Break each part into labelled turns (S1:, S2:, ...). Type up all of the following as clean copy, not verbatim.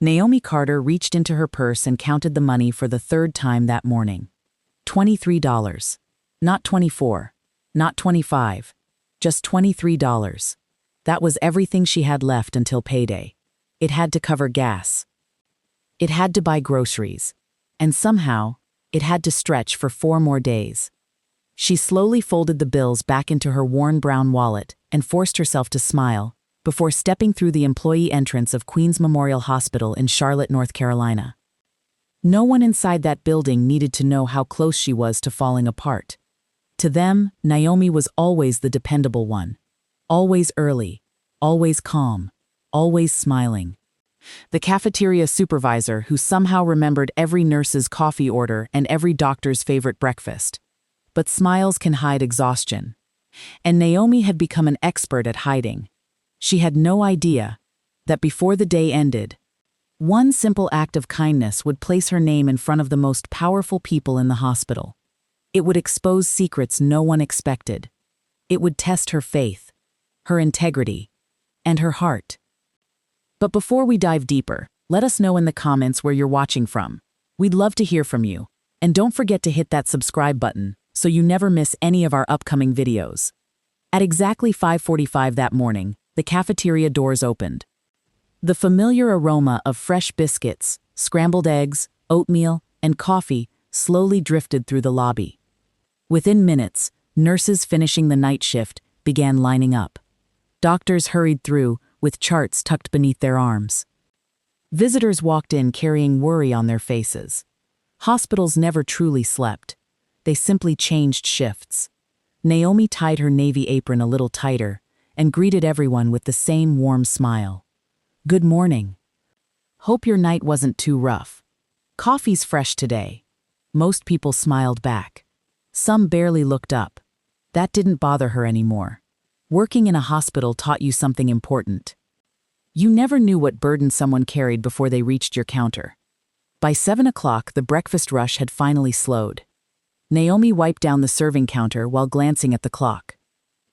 S1: Naomi Carter reached into her purse and counted the money for the third time that morning. $23. Not 24. Not 25. Just $23. That was everything she had left until payday. It had to cover gas. It had to buy groceries. And somehow, it had to stretch for 4 more days. She slowly folded the bills back into her worn brown wallet and forced herself to smile before stepping through the employee entrance of Queens Memorial Hospital in Charlotte, North Carolina. No one inside that building needed to know how close she was to falling apart. To them, Naomi was always the dependable one. Always early, always calm, always smiling. The cafeteria supervisor who somehow remembered every nurse's coffee order and every doctor's favorite breakfast. But smiles can hide exhaustion. And Naomi had become an expert at hiding. She had no idea that before the day ended, one simple act of kindness would place her name in front of the most powerful people in the hospital. It would expose secrets no one expected. It would test her faith, her integrity, and her heart. But before we dive deeper, let us know in the comments where you're watching from. We'd love to hear from you. And don't forget to hit that subscribe button so you never miss any of our upcoming videos. At exactly 5:45 that morning, the cafeteria doors opened. The familiar aroma of fresh biscuits, scrambled eggs, oatmeal, and coffee slowly drifted through the lobby. Within minutes, nurses finishing the night shift began lining up. Doctors hurried through, with charts tucked beneath their arms. Visitors walked in carrying worry on their faces. Hospitals never truly slept. They simply changed shifts. Naomi tied her navy apron a little tighter and greeted everyone with the same warm smile. "Good morning. Hope your night wasn't too rough. Coffee's fresh today." Most people smiled back. Some barely looked up. That didn't bother her anymore. Working in a hospital taught you something important. You never knew what burden someone carried before they reached your counter. By 7 o'clock, the breakfast rush had finally slowed. Naomi wiped down the serving counter while glancing at the clock.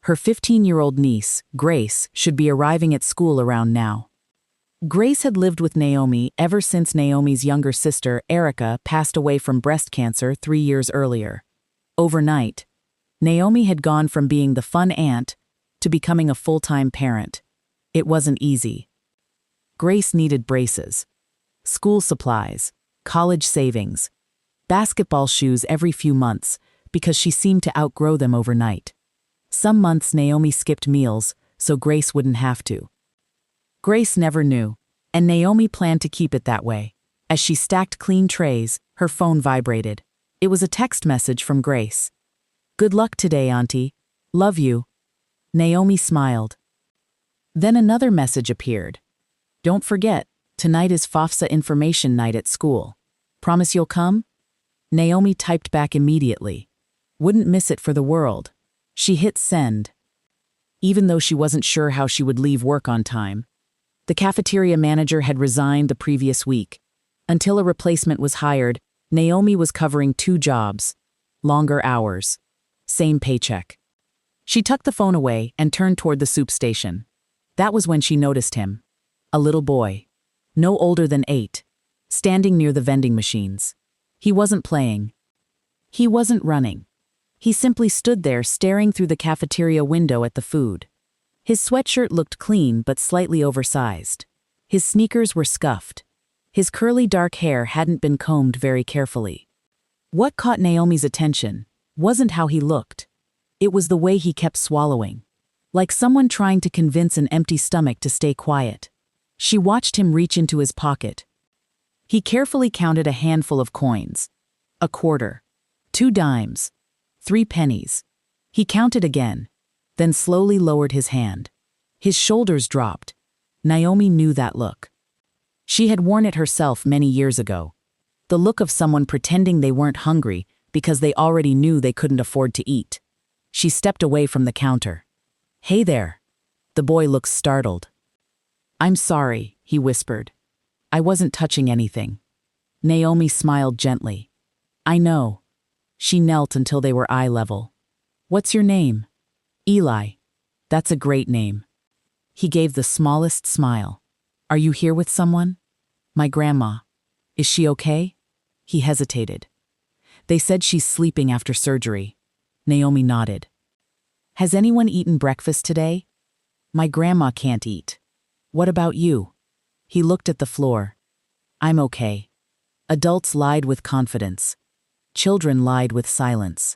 S1: Her 15-year-old niece, Grace, should be arriving at school around now. Grace had lived with Naomi ever since Naomi's younger sister, Erica, passed away from breast cancer 3 years earlier. Overnight, Naomi had gone from being the fun aunt to becoming a full-time parent. It wasn't easy. Grace needed braces, school supplies, college savings, basketball shoes every few months because she seemed to outgrow them overnight. Some months Naomi skipped meals so Grace wouldn't have to. Grace never knew, and Naomi planned to keep it that way. As she stacked clean trays, her phone vibrated. It was a text message from Grace. "Good luck today, Auntie. Love you." Naomi smiled. Then another message appeared. "Don't forget, tonight is FAFSA information night at school. Promise you'll come?" Naomi typed back immediately. Wouldn't miss it for the world. She hit send. Even though she wasn't sure how she would leave work on time. The cafeteria manager had resigned the previous week. Until a replacement was hired, Naomi was covering 2 jobs. Longer hours. Same paycheck. She tucked the phone away and turned toward the soup station. That was when she noticed him. A little boy. No older than 8. Standing near the vending machines. He wasn't playing. He wasn't running. He simply stood there staring through the cafeteria window at the food. His sweatshirt looked clean but slightly oversized. His sneakers were scuffed. His curly dark hair hadn't been combed very carefully. What caught Naomi's attention wasn't how he looked. It was the way he kept swallowing. Like someone trying to convince an empty stomach to stay quiet. She watched him reach into his pocket. He carefully counted a handful of coins. A quarter. 2 dimes. 3 pennies. He counted again, then slowly lowered his hand. His shoulders dropped. Naomi knew that look. She had worn it herself many years ago. The look of someone pretending they weren't hungry because they already knew they couldn't afford to eat. She stepped away from the counter. "Hey there." The boy looked startled. "I'm sorry," he whispered. "I wasn't touching anything." Naomi smiled gently. "I know." She knelt until they were eye level. "What's your name?" "Eli." "That's a great name." He gave the smallest smile. "Are you here with someone?" My grandma. Is she okay? He hesitated. They said she's sleeping after surgery. Naomi nodded. Has anyone eaten breakfast today? My grandma can't eat. What about you? He looked at the floor. I'm okay. Adults lied with confidence. Children lied with silence.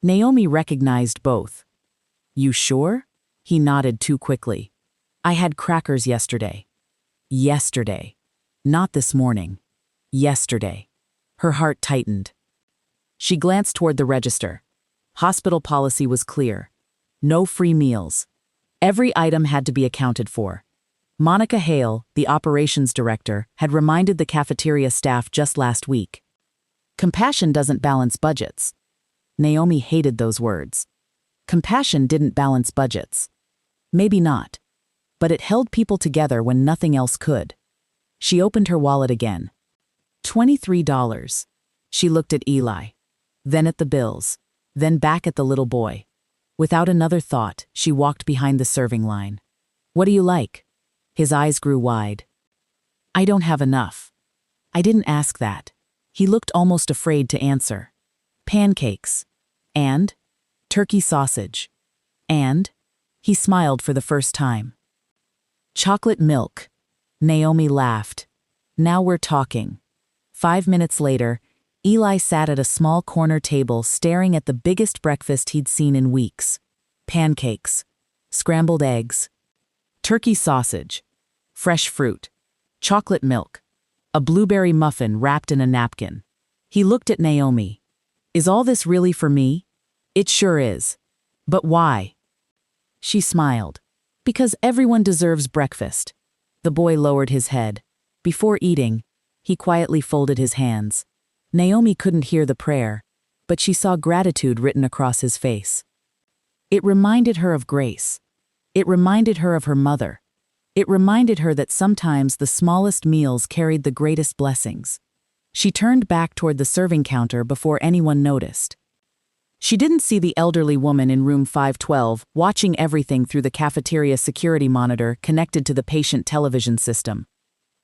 S1: Naomi recognized both. You sure? He nodded too quickly. I had crackers yesterday. Yesterday. Not this morning. Yesterday. Her heart tightened. She glanced toward the register. Hospital policy was clear. No free meals. Every item had to be accounted for. Monica Hale, the operations director, had reminded the cafeteria staff just last week. Compassion doesn't balance budgets. Naomi hated those words. Compassion didn't balance budgets. Maybe not. But it held people together when nothing else could. She opened her wallet again. $23. She looked at Eli. Then at the bills. Then back at the little boy. Without another thought, she walked behind the serving line. What do you like? His eyes grew wide. I don't have enough. I didn't ask that. He looked almost afraid to answer. Pancakes. And? Turkey sausage. And? He smiled for the first time. Chocolate milk. Naomi laughed. Now we're talking. 5 minutes later, Eli sat at a small corner table staring at the biggest breakfast he'd seen in weeks. Pancakes. Scrambled eggs. Turkey sausage. Fresh fruit. Chocolate milk. A blueberry muffin wrapped in a napkin. He looked at Naomi. Is all this really for me? It sure is. But why? She smiled. Because everyone deserves breakfast. The boy lowered his head. Before eating, he quietly folded his hands. Naomi couldn't hear the prayer, but she saw gratitude written across his face. It reminded her of Grace. It reminded her of her mother. It reminded her that sometimes the smallest meals carried the greatest blessings. She turned back toward the serving counter before anyone noticed. She didn't see the elderly woman in room 512 watching everything through the cafeteria security monitor connected to the patient television system.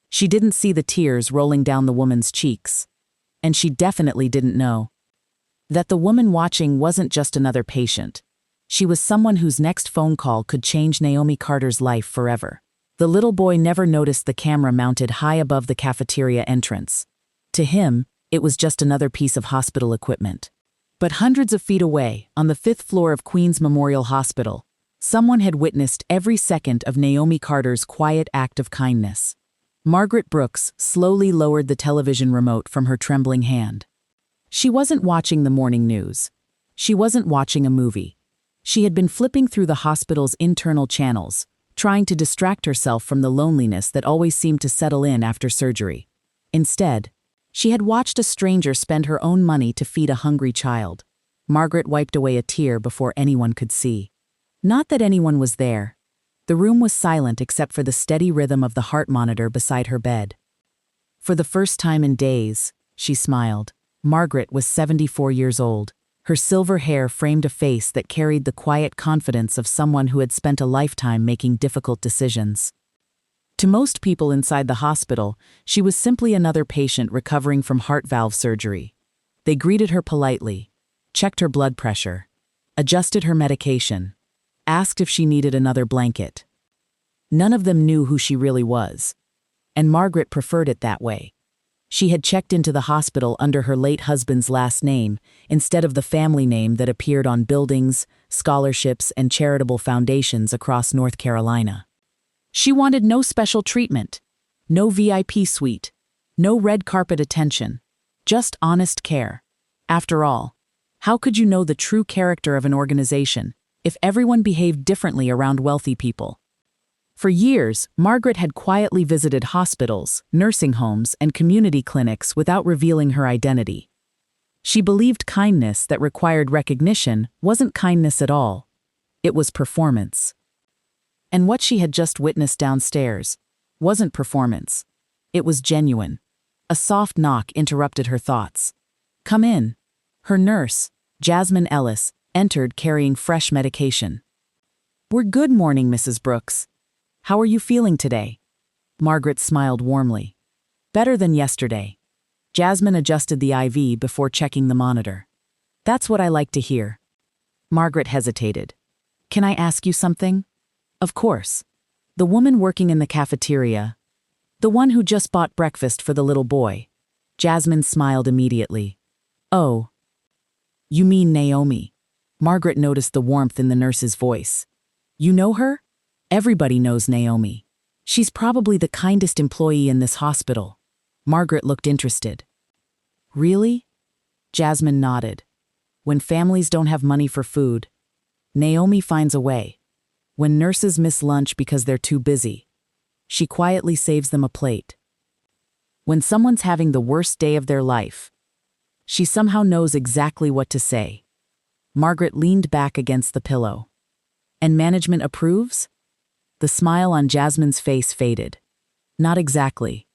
S1: She didn't see the tears rolling down the woman's cheeks. And she definitely didn't know that the woman watching wasn't just another patient. She was someone whose next phone call could change Naomi Carter's life forever. The little boy never noticed the camera mounted high above the cafeteria entrance. To him, it was just another piece of hospital equipment. But hundreds of feet away, on the 5th floor of Queens Memorial Hospital, someone had witnessed every second of Naomi Carter's quiet act of kindness. Margaret Brooks slowly lowered the television remote from her trembling hand. She wasn't watching the morning news. She wasn't watching a movie. She had been flipping through the hospital's internal channels, trying to distract herself from the loneliness that always seemed to settle in after surgery. Instead, she had watched a stranger spend her own money to feed a hungry child. Margaret wiped away a tear before anyone could see. Not that anyone was there. The room was silent except for the steady rhythm of the heart monitor beside her bed. For the first time in days, she smiled. Margaret was 74 years old. Her silver hair framed a face that carried the quiet confidence of someone who had spent a lifetime making difficult decisions. To most people inside the hospital, she was simply another patient recovering from heart valve surgery. They greeted her politely, checked her blood pressure, adjusted her medication, asked if she needed another blanket. None of them knew who she really was, and Margaret preferred it that way. She had checked into the hospital under her late husband's last name instead of the family name that appeared on buildings, scholarships, and charitable foundations across North Carolina. She wanted no special treatment, no VIP suite, no red carpet attention, just honest care. After all, how could you know the true character of an organization if everyone behaved differently around wealthy people? For years, Margaret had quietly visited hospitals, nursing homes, and community clinics without revealing her identity. She believed kindness that required recognition wasn't kindness at all. It was performance. And what she had just witnessed downstairs wasn't performance. It was genuine. A soft knock interrupted her thoughts. Come in. Her nurse, Jasmine Ellis, entered carrying fresh medication. We're good morning, Mrs. Brooks. How are you feeling today? Margaret smiled warmly. Better than yesterday. Jasmine adjusted the IV before checking the monitor. That's what I like to hear. Margaret hesitated. Can I ask you something? Of course. The woman working in the cafeteria. The one who just bought breakfast for the little boy. Jasmine smiled immediately. Oh. You mean Naomi? Margaret noticed the warmth in the nurse's voice. You know her? Everybody knows Naomi. She's probably the kindest employee in this hospital. Margaret looked interested. Really? Jasmine nodded. When families don't have money for food, Naomi finds a way. When nurses miss lunch because they're too busy, she quietly saves them a plate. When someone's having the worst day of their life, she somehow knows exactly what to say. Margaret leaned back against the pillow. And management approves? The smile on Jasmine's face faded. Not exactly.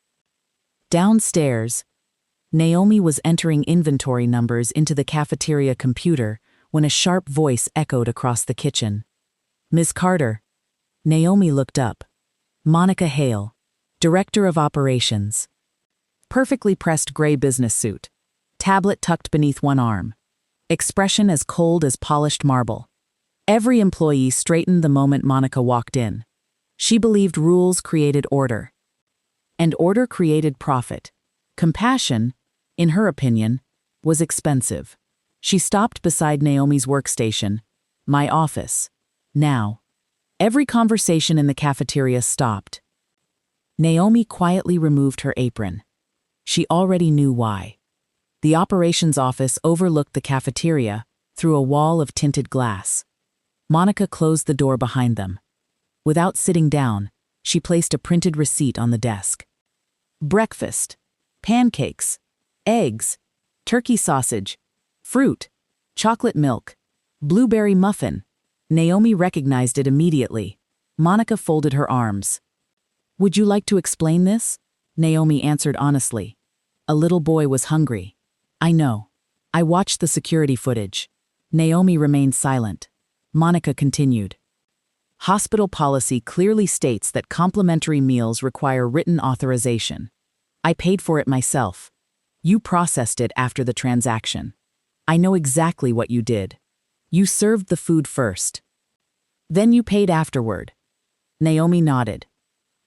S1: Downstairs, Naomi was entering inventory numbers into the cafeteria computer when a sharp voice echoed across the kitchen. Ms. Carter. Naomi looked up. Monica Hale, Director of Operations. Perfectly pressed gray business suit. Tablet tucked beneath one arm. Expression as cold as polished marble. Every employee straightened the moment Monica walked in. She believed rules created order. And order created profit. Compassion, in her opinion, was expensive. She stopped beside Naomi's workstation. My office. Now. Every conversation in the cafeteria stopped. Naomi quietly removed her apron. She already knew why. The operations office overlooked the cafeteria through a wall of tinted glass. Monica closed the door behind them. Without sitting down, she placed a printed receipt on the desk. Breakfast. Pancakes. Eggs. Turkey sausage. Fruit. Chocolate milk. Blueberry muffin. Naomi recognized it immediately. Monica folded her arms. Would you like to explain this? Naomi answered honestly. A little boy was hungry. I know. I watched the security footage. Naomi remained silent. Monica continued. Hospital policy clearly states that complimentary meals require written authorization. I paid for it myself. You processed it after the transaction. I know exactly what you did. You served the food first. Then you paid afterward. Naomi nodded.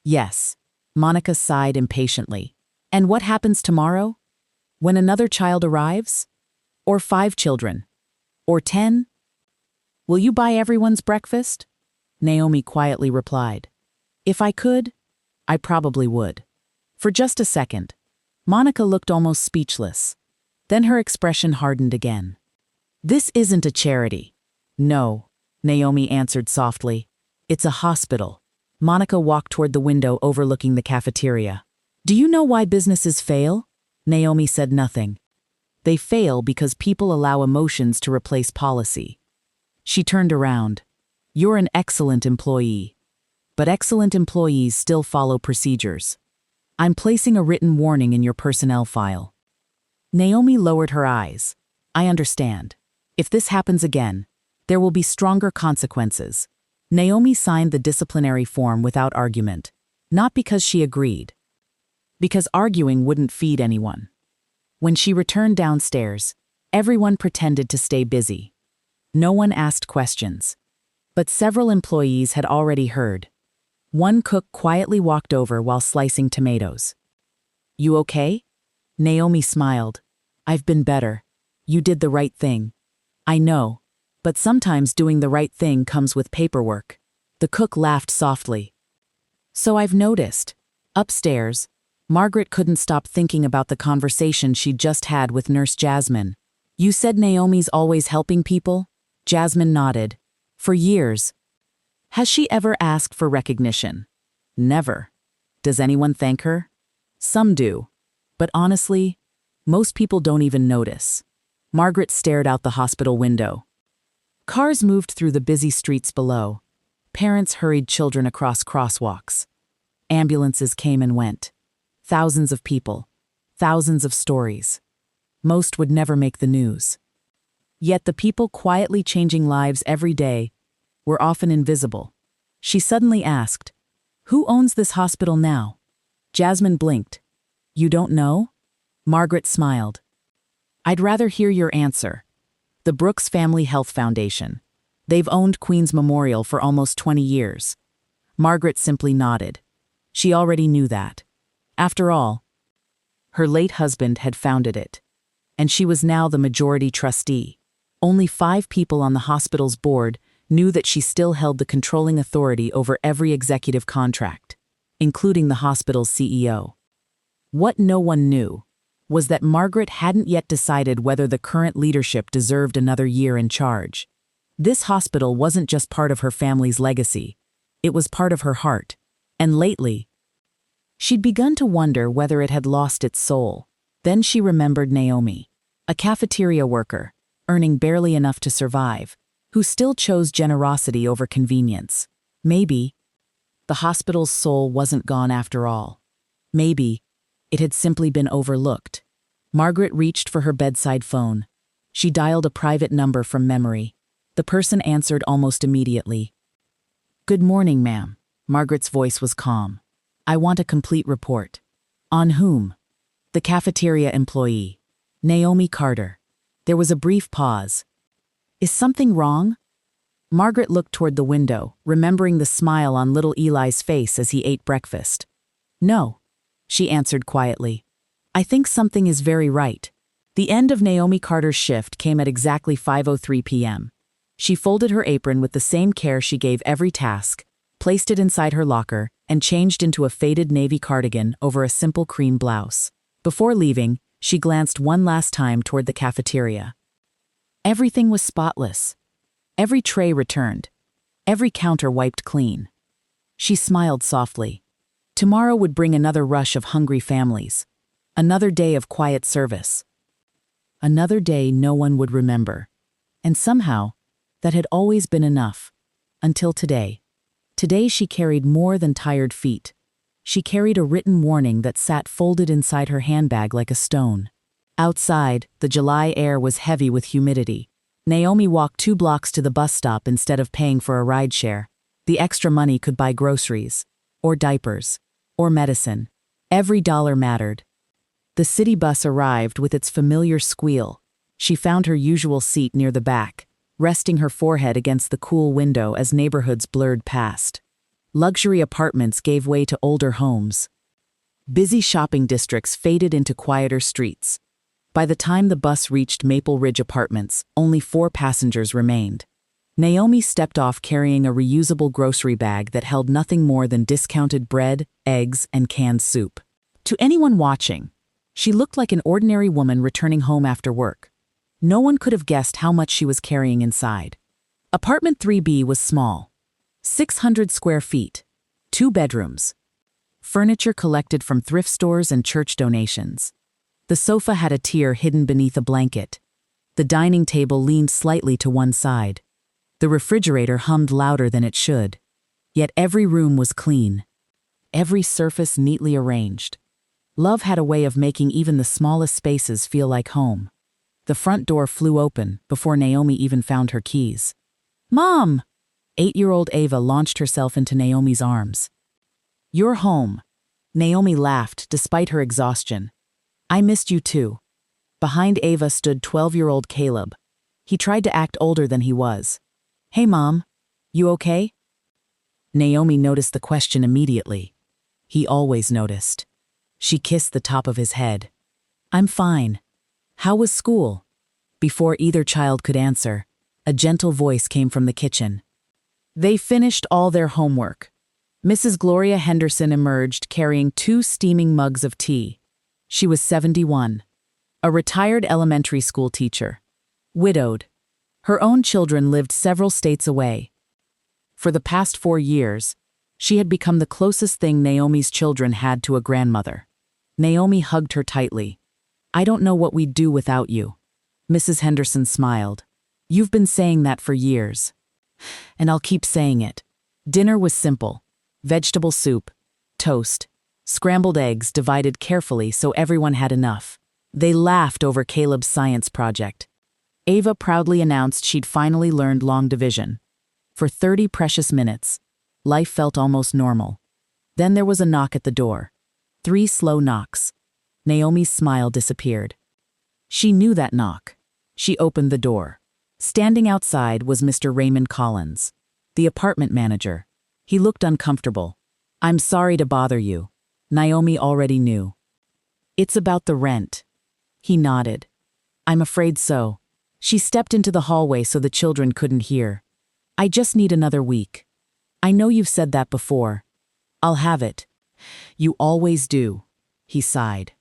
S1: Yes. Monica sighed impatiently. And what happens tomorrow? When another child arrives? Or 5 children? Or 10? Will you buy everyone's breakfast? Naomi quietly replied. If I could, I probably would. For just a second, Monica looked almost speechless. Then her expression hardened again. This isn't a charity. No, Naomi answered softly. It's a hospital. Monica walked toward the window overlooking the cafeteria. Do you know why businesses fail? Naomi said nothing. They fail because people allow emotions to replace policy. She turned around. You're an excellent employee. But excellent employees still follow procedures. I'm placing a written warning in your personnel file. Naomi lowered her eyes. I understand. If this happens again, there will be stronger consequences. Naomi signed the disciplinary form without argument. Not because she agreed. Because arguing wouldn't feed anyone. When she returned downstairs, everyone pretended to stay busy. No one asked questions. But several employees had already heard. One cook quietly walked over while slicing tomatoes. You okay? Naomi smiled. I've been better. You did the right thing. I know. But sometimes doing the right thing comes with paperwork. The cook laughed softly. So I've noticed. Upstairs, Margaret couldn't stop thinking about the conversation she'd just had with Nurse Jasmine. You said Naomi's always helping people? Jasmine nodded. For years. Has she ever asked for recognition? Never. Does anyone thank her? Some do. But honestly, most people don't even notice. Margaret stared out the hospital window. Cars moved through the busy streets below. Parents hurried children across crosswalks. Ambulances came and went. Thousands of people. Thousands of stories. Most would never make the news. Yet the people quietly changing lives every day were often invisible. She suddenly asked, Who owns this hospital now? Jasmine blinked. You don't know? Margaret smiled. I'd rather hear your answer. The Brooks Family Health Foundation. They've owned Queen's Memorial for almost 20 years. Margaret simply nodded. She already knew that. After all, her late husband had founded it, and she was now the majority trustee. Only 5 people on the hospital's board knew that she still held the controlling authority over every executive contract, including the hospital's CEO. What no one knew was that Margaret hadn't yet decided whether the current leadership deserved another year in charge. This hospital wasn't just part of her family's legacy, it was part of her heart, and lately, she'd begun to wonder whether it had lost its soul. Then she remembered Naomi, a cafeteria worker, earning barely enough to survive, who still chose generosity over convenience. Maybe the hospital's soul wasn't gone after all. Maybe it had simply been overlooked. Margaret reached for her bedside phone. She dialed a private number from memory. The person answered almost immediately. Good morning, ma'am. Margaret's voice was calm. I want a complete report. On whom? The cafeteria employee. Naomi Carter. There was a brief pause. Is something wrong? Margaret looked toward the window, remembering the smile on little Eli's face as he ate breakfast. No, she answered quietly. I think something is very right. The end of Naomi Carter's shift came at exactly 5:03 p.m. She folded her apron with the same care she gave every task, placed it inside her locker, and changed into a faded navy cardigan over a simple cream blouse. Before leaving, she glanced one last time toward the cafeteria. Everything was spotless. Every tray returned. Every counter wiped clean. She smiled softly. Tomorrow would bring another rush of hungry families. Another day of quiet service. Another day no one would remember. And somehow, that had always been enough. Until today. Today she carried more than tired feet. She carried a written warning that sat folded inside her handbag like a stone. Outside, the July air was heavy with humidity. Naomi walked 2 blocks to the bus stop instead of paying for a rideshare. The extra money could buy groceries, or diapers, or medicine. Every dollar mattered. The city bus arrived with its familiar squeal. She found her usual seat near the back, resting her forehead against the cool window as neighborhoods blurred past. Luxury apartments gave way to older homes. Busy shopping districts faded into quieter streets. By the time the bus reached Maple Ridge Apartments, only 4 passengers remained. Naomi stepped off carrying a reusable grocery bag that held nothing more than discounted bread, eggs, and canned soup. To anyone watching, she looked like an ordinary woman returning home after work. No one could have guessed how much she was carrying inside. Apartment 3B was small. 600 square feet. 2 bedrooms. Furniture collected from thrift stores and church donations. The sofa had a tier hidden beneath a blanket. The dining table leaned slightly to one side. The refrigerator hummed louder than it should. Yet every room was clean. Every surface neatly arranged. Love had a way of making even the smallest spaces feel like home. The front door flew open before Naomi even found her keys. Mom! 8-year-old Ava launched herself into Naomi's arms. You're home. Naomi laughed despite her exhaustion. I missed you too. Behind Ava stood 12-year-old Caleb. He tried to act older than he was. Hey, Mom. You okay? Naomi noticed the question immediately. He always noticed. She kissed the top of his head. I'm fine. How was school? Before either child could answer, a gentle voice came from the kitchen. They finished all their homework. Mrs. Gloria Henderson emerged carrying 2 steaming mugs of tea. She was 71. A retired elementary school teacher. Widowed. Her own children lived several states away. For the past 4 years, she had become the closest thing Naomi's children had to a grandmother. Naomi hugged her tightly. I don't know what we'd do without you. Mrs. Henderson smiled. You've been saying that for years. And I'll keep saying it. Dinner was simple. Vegetable soup, toast, scrambled eggs divided carefully so everyone had enough. They laughed over Caleb's science project. Ava proudly announced she'd finally learned long division. For 30 precious minutes, life felt almost normal. Then there was a knock at the door. 3 slow knocks. Naomi's smile disappeared. She knew that knock. She opened the door. Standing outside was Mr. Raymond Collins, the apartment manager. He looked uncomfortable. "I'm sorry to bother you." Naomi already knew. "It's about the rent." He nodded. "I'm afraid so." She stepped into the hallway so the children couldn't hear. "I just need another week. I know you've said that before. I'll have it." "You always do," he sighed.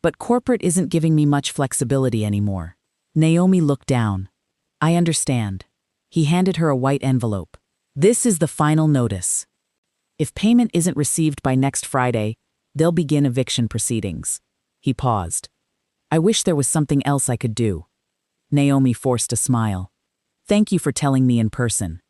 S1: "But corporate isn't giving me much flexibility anymore." Naomi looked down. "I understand." He handed her a white envelope. "This is the final notice. If payment isn't received by next Friday, they'll begin eviction proceedings." He paused. "I wish there was something else I could do." Naomi forced a smile. "Thank you for telling me in person."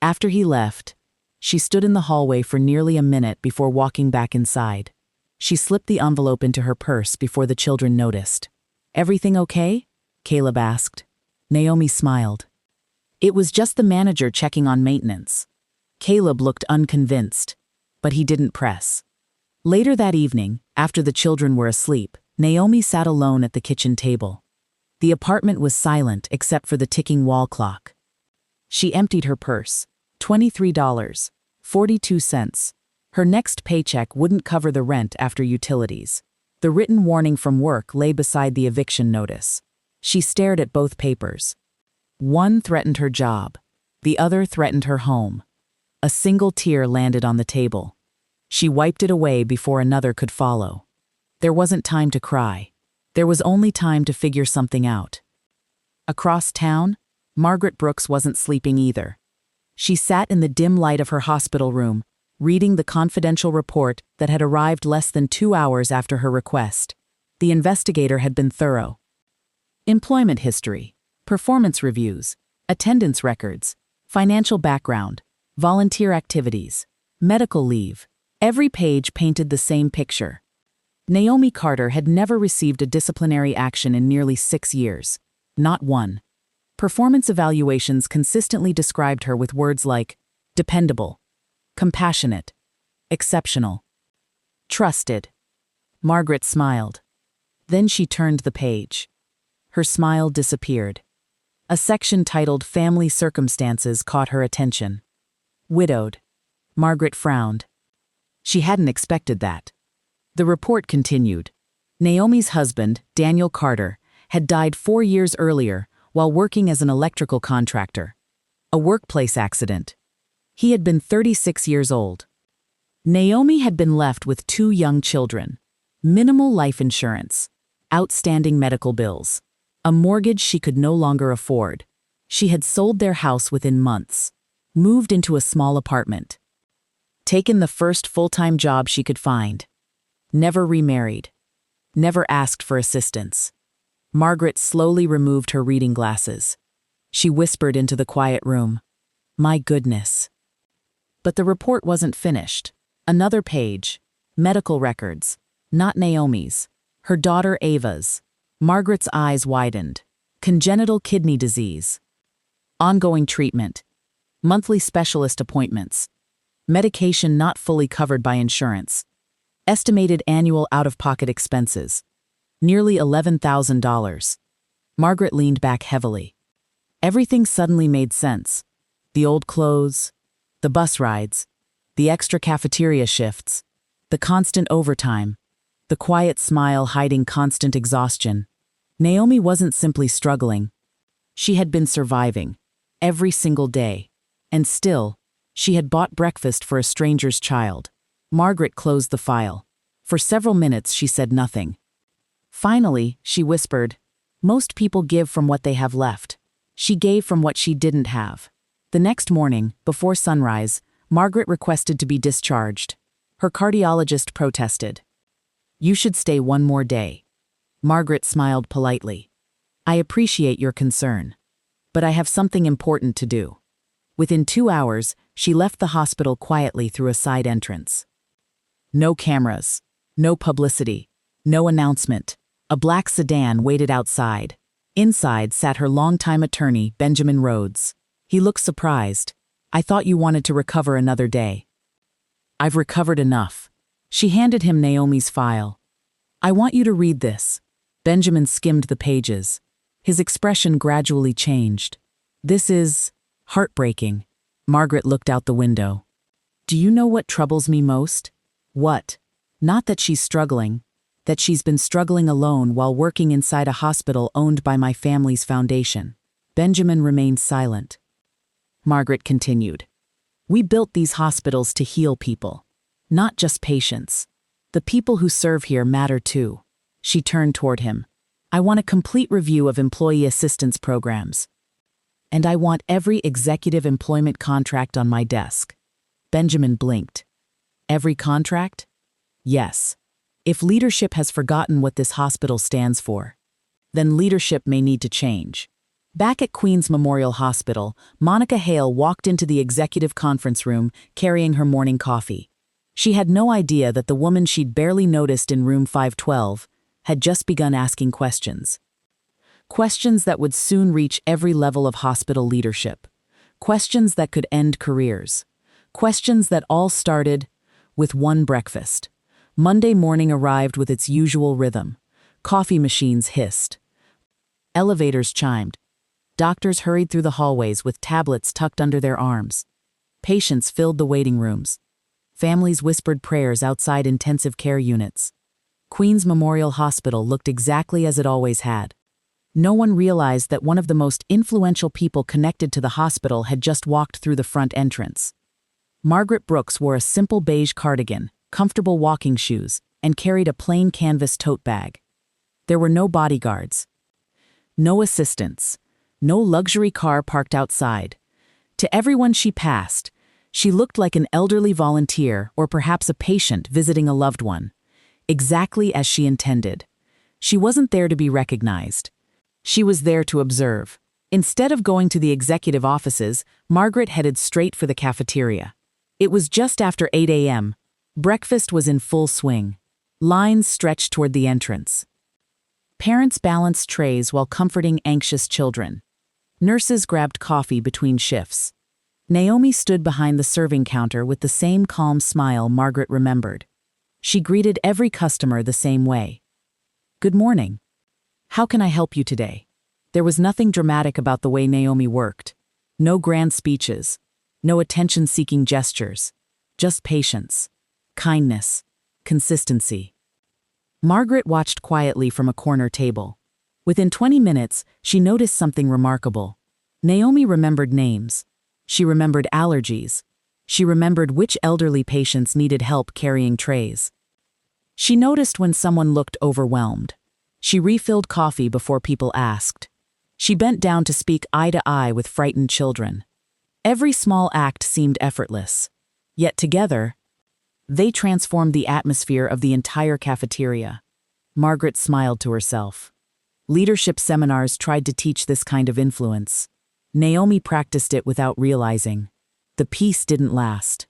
S1: After he left, she stood in the hallway for nearly a minute before walking back inside. She slipped the envelope into her purse before the children noticed. "Everything okay?" Caleb asked. Naomi smiled. "It was just the manager checking on maintenance." Caleb looked unconvinced, but he didn't press. Later that evening, after the children were asleep, Naomi sat alone at the kitchen table. The apartment was silent except for the ticking wall clock. She emptied her purse. $23.42. Her next paycheck wouldn't cover the rent after utilities. The written warning from work lay beside the eviction notice. She stared at both papers. One threatened her job. The other threatened her home. A single tear landed on the table. She wiped it away before another could follow. There wasn't time to cry. There was only time to figure something out. Across town, Margaret Brooks wasn't sleeping either. She sat in the dim light of her hospital room, reading the confidential report that had arrived less than 2 hours after her request. The investigator had been thorough. Employment history, performance reviews, attendance records, financial background, volunteer activities, medical leave. Every page painted the same picture. Naomi Carter had never received a disciplinary action in nearly 6 years. Not one. Performance evaluations consistently described her with words like dependable, compassionate, exceptional, trusted. Margaret smiled. Then she turned the page. Her smile disappeared. A section titled Family Circumstances caught her attention. Widowed. Margaret frowned. She hadn't expected that. The report continued. Naomi's husband, Daniel Carter, had died 4 years earlier while working as an electrical contractor. A workplace accident. He had been 36 years old. Naomi had been left with 2 young children, minimal life insurance, outstanding medical bills, a mortgage she could no longer afford. She had sold their house within months, moved into a small apartment, taken the first full-time job she could find, never remarried, never asked for assistance. Margaret slowly removed her reading glasses. She whispered into the quiet room, "My goodness." But the report wasn't finished. Another page. Medical records. Not Naomi's. Her daughter Ava's. Margaret's eyes widened. Congenital kidney disease. Ongoing treatment. Monthly specialist appointments. Medication not fully covered by insurance. Estimated annual out-of-pocket expenses. Nearly $11,000. Margaret leaned back heavily. Everything suddenly made sense. The old clothes, the bus rides, the extra cafeteria shifts, the constant overtime, the quiet smile hiding constant exhaustion. Naomi wasn't simply struggling. She had been surviving, every single day. And still, she had bought breakfast for a stranger's child. Margaret closed the file. For several minutes she said nothing. Finally, she whispered, "Most people give from what they have left." She gave from what she didn't have. The next morning, before sunrise, Margaret requested to be discharged. Her cardiologist protested. "You should stay one more day." Margaret smiled politely. "I appreciate your concern, but I have something important to do." Within 2 hours, she left the hospital quietly through a side entrance. No cameras, no publicity, no announcement. A black sedan waited outside. Inside sat her longtime attorney, Benjamin Rhodes. He looked surprised. "I thought you wanted to recover another day." "I've recovered enough." She handed him Naomi's file. I want you to read this. Benjamin skimmed the pages. His expression gradually changed. This is heartbreaking. Margaret looked out the window. Do you know what troubles me most? What? Not that she's struggling. That she's been struggling alone while working inside a hospital owned by my family's foundation. Benjamin remained silent. Margaret continued. We built these hospitals to heal people, not just patients. The people who serve here matter too. She turned toward him. I want a complete review of employee assistance programs. And I want every executive employment contract on my desk. Benjamin blinked. Every contract? Yes. If leadership has forgotten what this hospital stands for, then leadership may need to change. Back at Queen's Memorial Hospital, Monica Hale walked into the executive conference room carrying her morning coffee. She had no idea that the woman she'd barely noticed in room 512 had just begun asking questions. Questions that would soon reach every level of hospital leadership. Questions that could end careers. Questions that all started with one breakfast. Monday morning arrived with its usual rhythm. Coffee machines hissed. Elevators chimed. Doctors hurried through the hallways with tablets tucked under their arms. Patients filled the waiting rooms. Families whispered prayers outside intensive care units. Queen's Memorial Hospital looked exactly as it always had. No one realized that one of the most influential people connected to the hospital had just walked through the front entrance. Margaret Brooks wore a simple beige cardigan, comfortable walking shoes, and carried a plain canvas tote bag. There were no bodyguards. No assistants. No luxury car parked outside. To everyone she passed, she looked like an elderly volunteer or perhaps a patient visiting a loved one. Exactly as she intended. She wasn't there to be recognized. She was there to observe. Instead of going to the executive offices, Margaret headed straight for the cafeteria. It was just after 8 a.m. Breakfast was in full swing. Lines stretched toward the entrance. Parents balanced trays while comforting anxious children. Nurses grabbed coffee between shifts. Naomi stood behind the serving counter with the same calm smile Margaret remembered. She greeted every customer the same way. Good morning. How can I help you today? There was nothing dramatic about the way Naomi worked. No grand speeches. No attention-seeking gestures. Just patience. Kindness. Consistency. Margaret watched quietly from a corner table. Within 20 minutes, she noticed something remarkable. Naomi remembered names. She remembered allergies. She remembered which elderly patients needed help carrying trays. She noticed when someone looked overwhelmed. She refilled coffee before people asked. She bent down to speak eye to eye with frightened children. Every small act seemed effortless. Yet together, they transformed the atmosphere of the entire cafeteria. Margaret smiled to herself. Leadership seminars tried to teach this kind of influence. Naomi practiced it without realizing. The peace didn't last.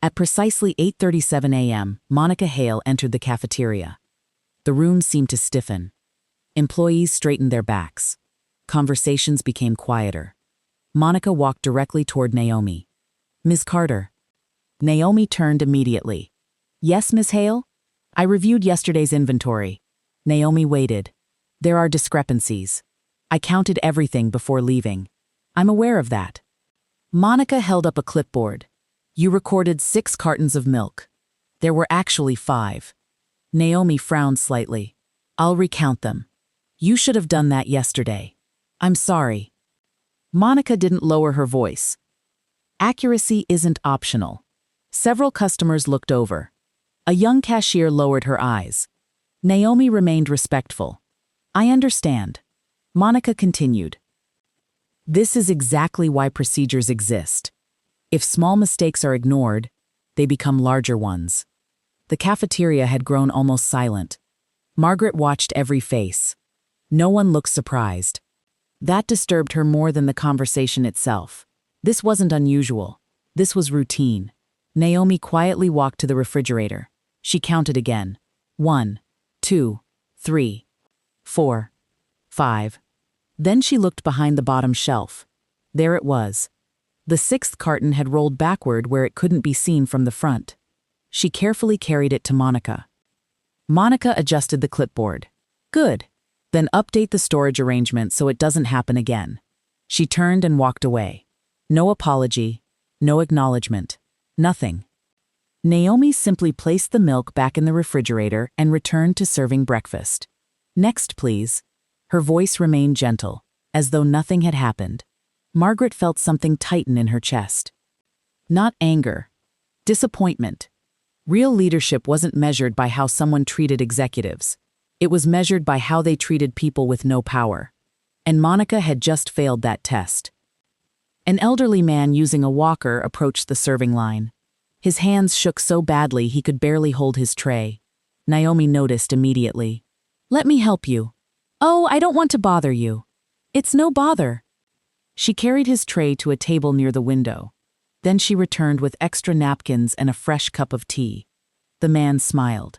S1: At precisely 8:37 a.m., Monica Hale entered the cafeteria. The room seemed to stiffen. Employees straightened their backs. Conversations became quieter. Monica walked directly toward Naomi. Ms. Carter. Naomi turned immediately. Yes, Ms. Hale? I reviewed yesterday's inventory. Naomi waited. There are discrepancies. I counted everything before leaving. I'm aware of that. Monica held up a clipboard. You recorded 6 cartons of milk. There were actually 5. Naomi frowned slightly. I'll recount them. You should have done that yesterday. I'm sorry. Monica didn't lower her voice. Accuracy isn't optional. Several customers looked over. A young cashier lowered her eyes. Naomi remained respectful. I understand. Monica continued. This is exactly why procedures exist. If small mistakes are ignored, they become larger ones. The cafeteria had grown almost silent. Margaret watched every face. No one looked surprised. That disturbed her more than the conversation itself. This wasn't unusual. This was routine. Naomi quietly walked to the refrigerator. She counted again. 1, 2, 3, 4, 5. Then she looked behind the bottom shelf. There it was. The 6th carton had rolled backward where it couldn't be seen from the front. She carefully carried it to Monica. Monica adjusted the clipboard. Good. Then update the storage arrangement so it doesn't happen again. She turned and walked away. No apology, no acknowledgement, nothing. Naomi simply placed the milk back in the refrigerator and returned to serving breakfast. Next, please. Her voice remained gentle, as though nothing had happened. Margaret felt something tighten in her chest. Not anger. Disappointment. Real leadership wasn't measured by how someone treated executives. It was measured by how they treated people with no power. And Monica had just failed that test. An elderly man using a walker approached the serving line. His hands shook so badly he could barely hold his tray. Naomi noticed immediately. "Let me help you." "Oh, I don't want to bother you." "It's no bother." She carried his tray to a table near the window. Then she returned with extra napkins and a fresh cup of tea. The man smiled.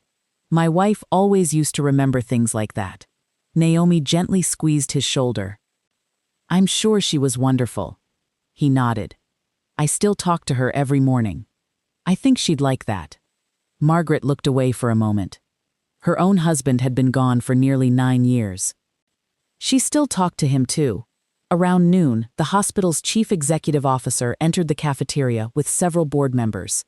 S1: "My wife always used to remember things like that." Naomi gently squeezed his shoulder. "I'm sure she was wonderful." He nodded. "I still talk to her every morning. I think she'd like that." Margaret looked away for a moment. Her own husband had been gone for nearly 9 years. She still talked to him too. Around noon, the hospital's chief executive officer entered the cafeteria with several board members.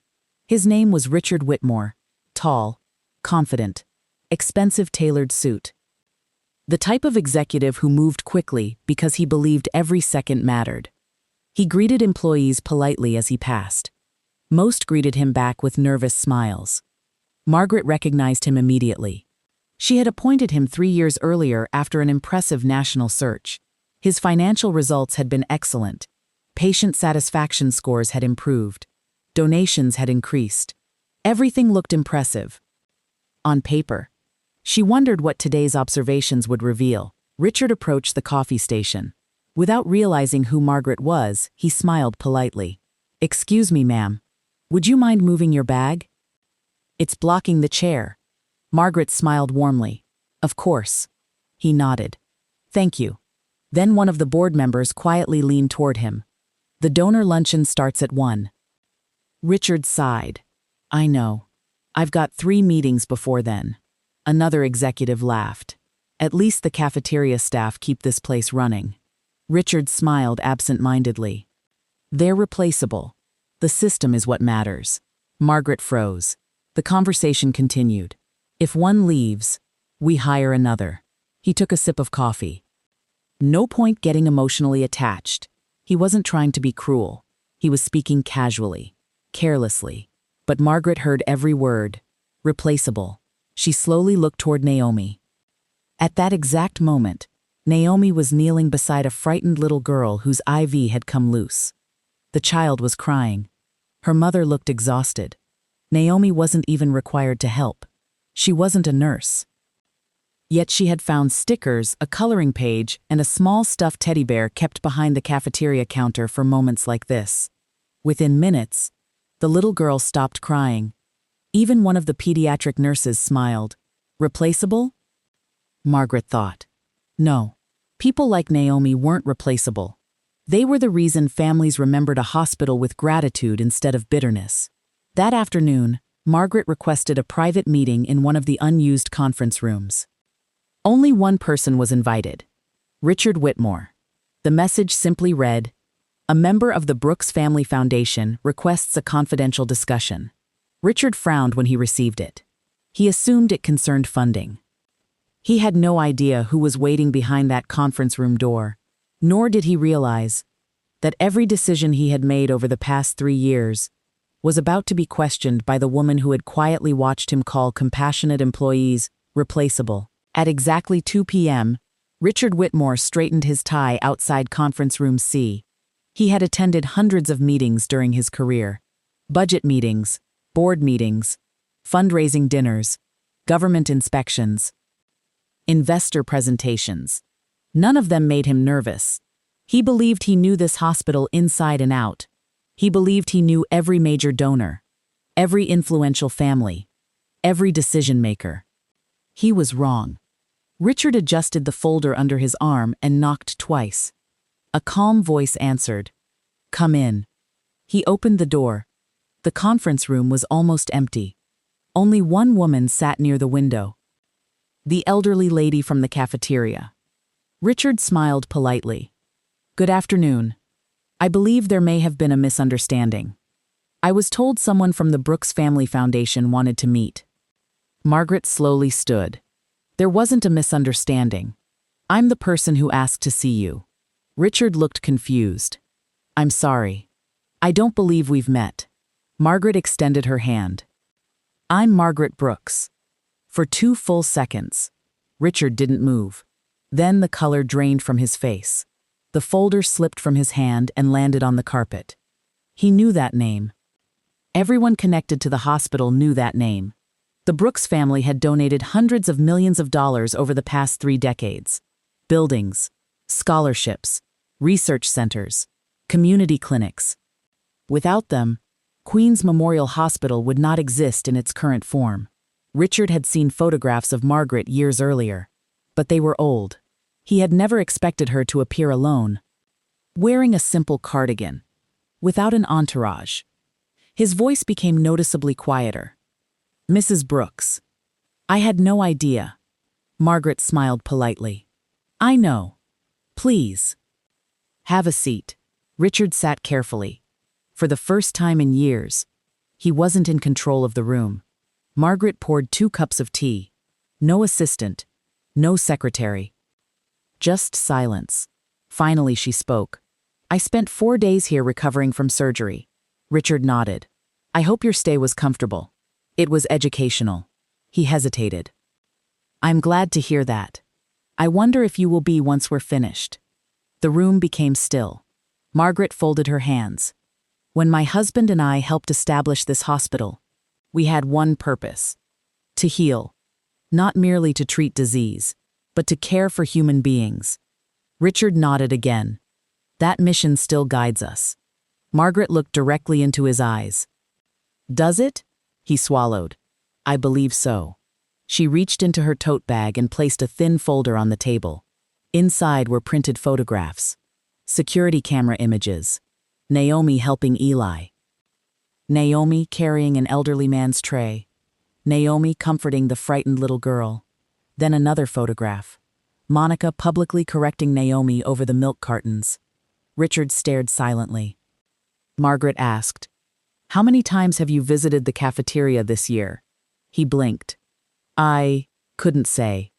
S1: His name was Richard Whitmore. Tall, confident, expensive tailored suit. The type of executive who moved quickly because he believed every second mattered. He greeted employees politely as he passed. Most greeted him back with nervous smiles. Margaret recognized him immediately. She had appointed him 3 years earlier after an impressive national search. His financial results had been excellent. Patient satisfaction scores had improved. Donations had increased. Everything looked impressive. On paper. She wondered what today's observations would reveal. Richard approached the coffee station. Without realizing who Margaret was, he smiled politely. "Excuse me, ma'am. Would you mind moving your bag?" "It's blocking the chair." Margaret smiled warmly. "Of course." He nodded. "Thank you." Then one of the board members quietly leaned toward him. "The donor luncheon starts at 1. Richard sighed. "I know. I've got 3 meetings before then." Another executive laughed. "At least the cafeteria staff keep this place running." Richard smiled absent-mindedly. "They're replaceable. The system is what matters." Margaret froze. The conversation continued. "If one leaves, we hire another." He took a sip of coffee. No point getting emotionally attached. He wasn't trying to be cruel. He was speaking casually, carelessly. But Margaret heard every word. Replaceable. She slowly looked toward Naomi. At that exact moment, Naomi was kneeling beside a frightened little girl whose IV had come loose. The child was crying. Her mother looked exhausted. Naomi wasn't even required to help. She wasn't a nurse. Yet she had found stickers, a coloring page, and a small stuffed teddy bear kept behind the cafeteria counter for moments like this. Within minutes, the little girl stopped crying. Even one of the pediatric nurses smiled. Replaceable? Margaret thought. No. People like Naomi weren't replaceable. They were the reason families remembered a hospital with gratitude instead of bitterness. That afternoon, Margaret requested a private meeting in one of the unused conference rooms. Only one person was invited. Richard Whitmore. The message simply read, "A member of the Brooks Family Foundation requests a confidential discussion." Richard frowned when he received it. He assumed it concerned funding. He had no idea who was waiting behind that conference room door, nor did he realize that every decision he had made over the past 3 years was about to be questioned by the woman who had quietly watched him call compassionate employees replaceable. At exactly 2 p.m., Richard Whitmore straightened his tie outside Conference Room C. He had attended hundreds of meetings during his career. Budget meetings, board meetings, fundraising dinners, government inspections, investor presentations. None of them made him nervous. He believed he knew this hospital inside and out. He believed he knew every major donor, every influential family, every decision-maker. He was wrong. Richard adjusted the folder under his arm and knocked twice. A calm voice answered, "Come in." He opened the door. The conference room was almost empty. Only one woman sat near the window. The elderly lady from the cafeteria. Richard smiled politely. "Good afternoon. I believe there may have been a misunderstanding. I was told someone from the Brooks Family Foundation wanted to meet." Margaret slowly stood. "There wasn't a misunderstanding. I'm the person who asked to see you." Richard looked confused. "I'm sorry. I don't believe we've met." Margaret extended her hand. "I'm Margaret Brooks." For 2 full seconds, Richard didn't move. Then the color drained from his face. The folder slipped from his hand and landed on the carpet. He knew that name. Everyone connected to the hospital knew that name. The Brooks family had donated hundreds of millions of dollars over the past 3 decades. Buildings, scholarships, research centers, community clinics. Without them, Queens Memorial Hospital would not exist in its current form. Richard had seen photographs of Margaret years earlier, but they were old. He had never expected her to appear alone, wearing a simple cardigan, without an entourage. His voice became noticeably quieter. "Mrs. Brooks. I had no idea." Margaret smiled politely. "I know. Please. Have a seat." Richard sat carefully. For the first time in years, he wasn't in control of the room. Margaret poured 2 cups of tea. No assistant, no secretary. Just silence. Finally she spoke. "I spent 4 days here recovering from surgery." Richard nodded. "I hope your stay was comfortable." "It was educational." He hesitated. "I'm glad to hear that. I wonder if you will be once we're finished." The room became still. Margaret folded her hands. "When my husband and I helped establish this hospital, we had one purpose: to heal. Not merely to treat disease, but to care for human beings." Richard nodded again. "That mission still guides us." Margaret looked directly into his eyes. "Does it?" He swallowed. "I believe so." She reached into her tote bag and placed a thin folder on the table. Inside were printed photographs, security camera images, Naomi helping Eli, Naomi carrying an elderly man's tray, Naomi comforting the frightened little girl. Then another photograph, Monica publicly correcting Naomi over the milk cartons. Richard stared silently. Margaret asked, "How many times have you visited the cafeteria this year?" He blinked. "I couldn't say."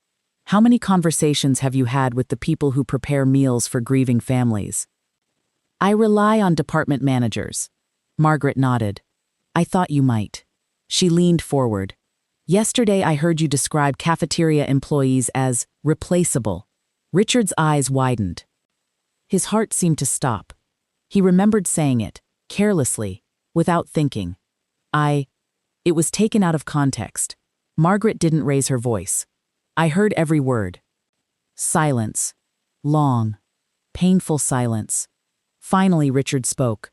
S1: "How many conversations have you had with the people who prepare meals for grieving families?" "I rely on department managers." Margaret nodded. "I thought you might." She leaned forward. "Yesterday I heard you describe cafeteria employees as replaceable." Richard's eyes widened. His heart seemed to stop. He remembered saying it, carelessly, without thinking. It was taken out of context. Margaret didn't raise her voice. I heard every word. Silence. Long, painful silence. Finally, Richard spoke.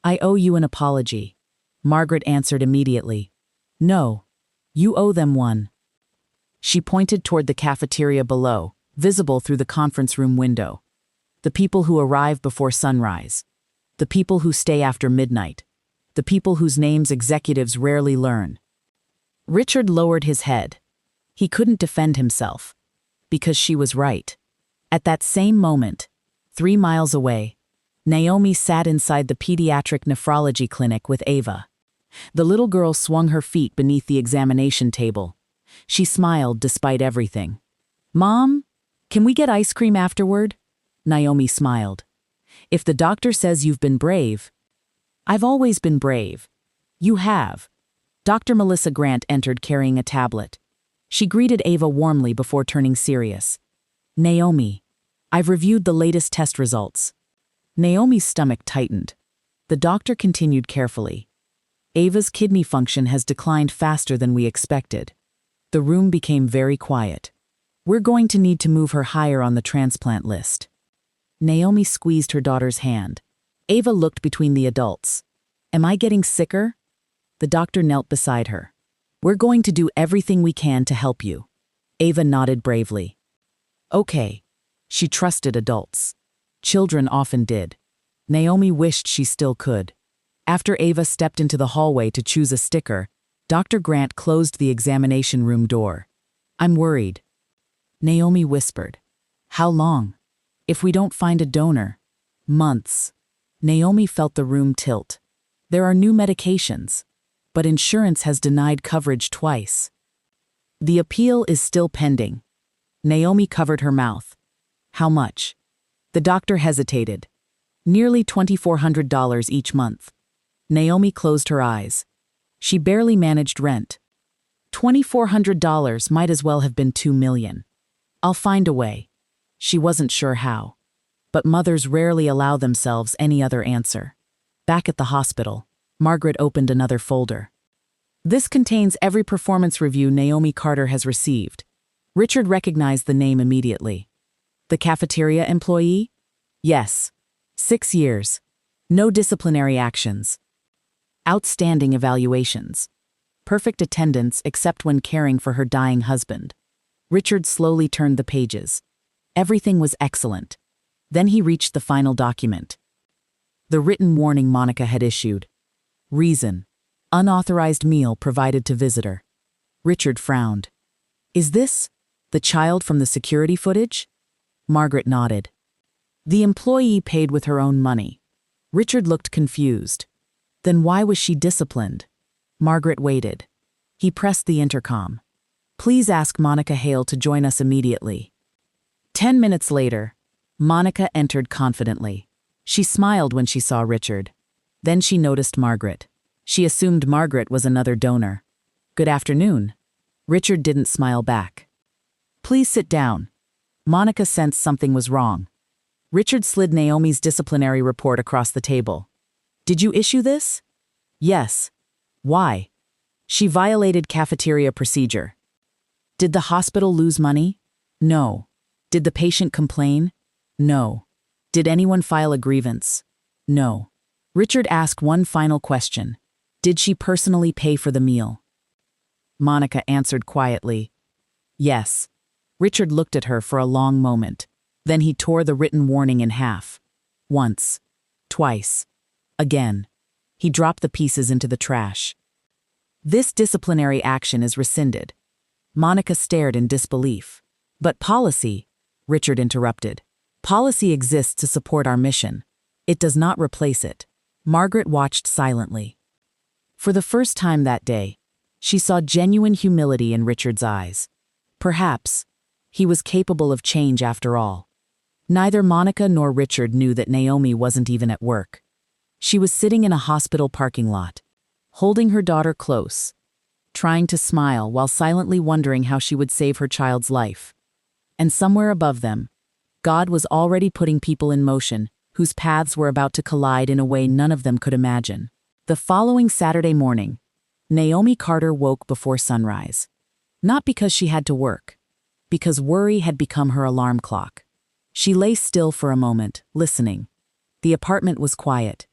S1: "I owe you an apology." Margaret answered immediately. "No, you owe them one." She pointed toward the cafeteria below, visible through the conference room window. The people who arrive before sunrise. The people who stay after midnight. The people whose names executives rarely learn. Richard lowered his head. He couldn't defend himself. Because she was right. At that same moment, 3 miles away, Naomi sat inside the pediatric nephrology clinic with Ava. The little girl swung her feet beneath the examination table. She smiled despite everything. "Mom, can we get ice cream afterward?" Naomi smiled. "If the doctor says you've been brave." "I've always been brave." "You have." Dr. Melissa Grant entered carrying a tablet. She greeted Ava warmly before turning serious. "Naomi, I've reviewed the latest test results." Naomi's stomach tightened. The doctor continued carefully. "Ava's kidney function has declined faster than we expected." The room became very quiet. "We're going to need to move her higher on the transplant list." Naomi squeezed her daughter's hand. Ava looked between the adults. "Am I getting sicker?" The doctor knelt beside her. "We're going to do everything we can to help you." Ava nodded bravely. Okay. She trusted adults. Children often did. Naomi wished she still could. After Ava stepped into the hallway to choose a sticker, Dr. Grant closed the examination room door. "I'm worried." Naomi whispered. "How long? If we don't find a donor?" "Months." Naomi felt the room tilt. "There are new medications, but insurance has denied coverage twice." "The appeal is still pending." Naomi covered her mouth. "How much?" The doctor hesitated. "Nearly $2,400 each month." Naomi closed her eyes. She barely managed rent. $2,400 might as well have been $2 million. "I'll find a way." She wasn't sure how. But mothers rarely allow themselves any other answer. Back at the hospital, Margaret opened another folder. This contains every performance review Naomi Carter has received. Richard recognized the name immediately. The cafeteria employee? Yes. 6 years. No disciplinary actions. Outstanding evaluations. Perfect attendance except when caring for her dying husband. Richard slowly turned the pages. Everything was excellent. Then he reached the final document. The written warning Monica had issued. Reason: unauthorized meal provided to visitor. Richard frowned. "Is this the child from the security footage?" Margaret nodded. The employee paid with her own money. Richard looked confused. Then why was she disciplined? Margaret waited. He pressed the intercom. "Please ask Monica Hale to join us immediately." 10 minutes later, Monica entered confidently. She smiled when she saw Richard. Then she noticed Margaret. She assumed Margaret was another donor. "Good afternoon." Richard didn't smile back. "Please sit down." Monica sensed something was wrong. Richard slid Naomi's disciplinary report across the table. "Did you issue this?" "Yes." "Why?" "She violated cafeteria procedure." "Did the hospital lose money?" "No." "Did the patient complain?" "No." "Did anyone file a grievance?" "No." Richard asked one final question. "Did she personally pay for the meal?" Monica answered quietly, "Yes." Richard looked at her for a long moment. Then he tore the written warning in half. Once. Twice. Again. He dropped the pieces into the trash. "This disciplinary action is rescinded." Monica stared in disbelief. "But policy," Richard interrupted. "Policy exists to support our mission. It does not replace it." Margaret watched silently. For the first time that day, she saw genuine humility in Richard's eyes. Perhaps he was capable of change after all. Neither Monica nor Richard knew that Naomi wasn't even at work. She was sitting in a hospital parking lot, holding her daughter close, trying to smile while silently wondering how she would save her child's life. And somewhere above them, God was already putting people in motion whose paths were about to collide in a way none of them could imagine. The following Saturday morning, Naomi Carter woke before sunrise. Not because she had to work, because worry had become her alarm clock. She lay still for a moment, listening. The apartment was quiet.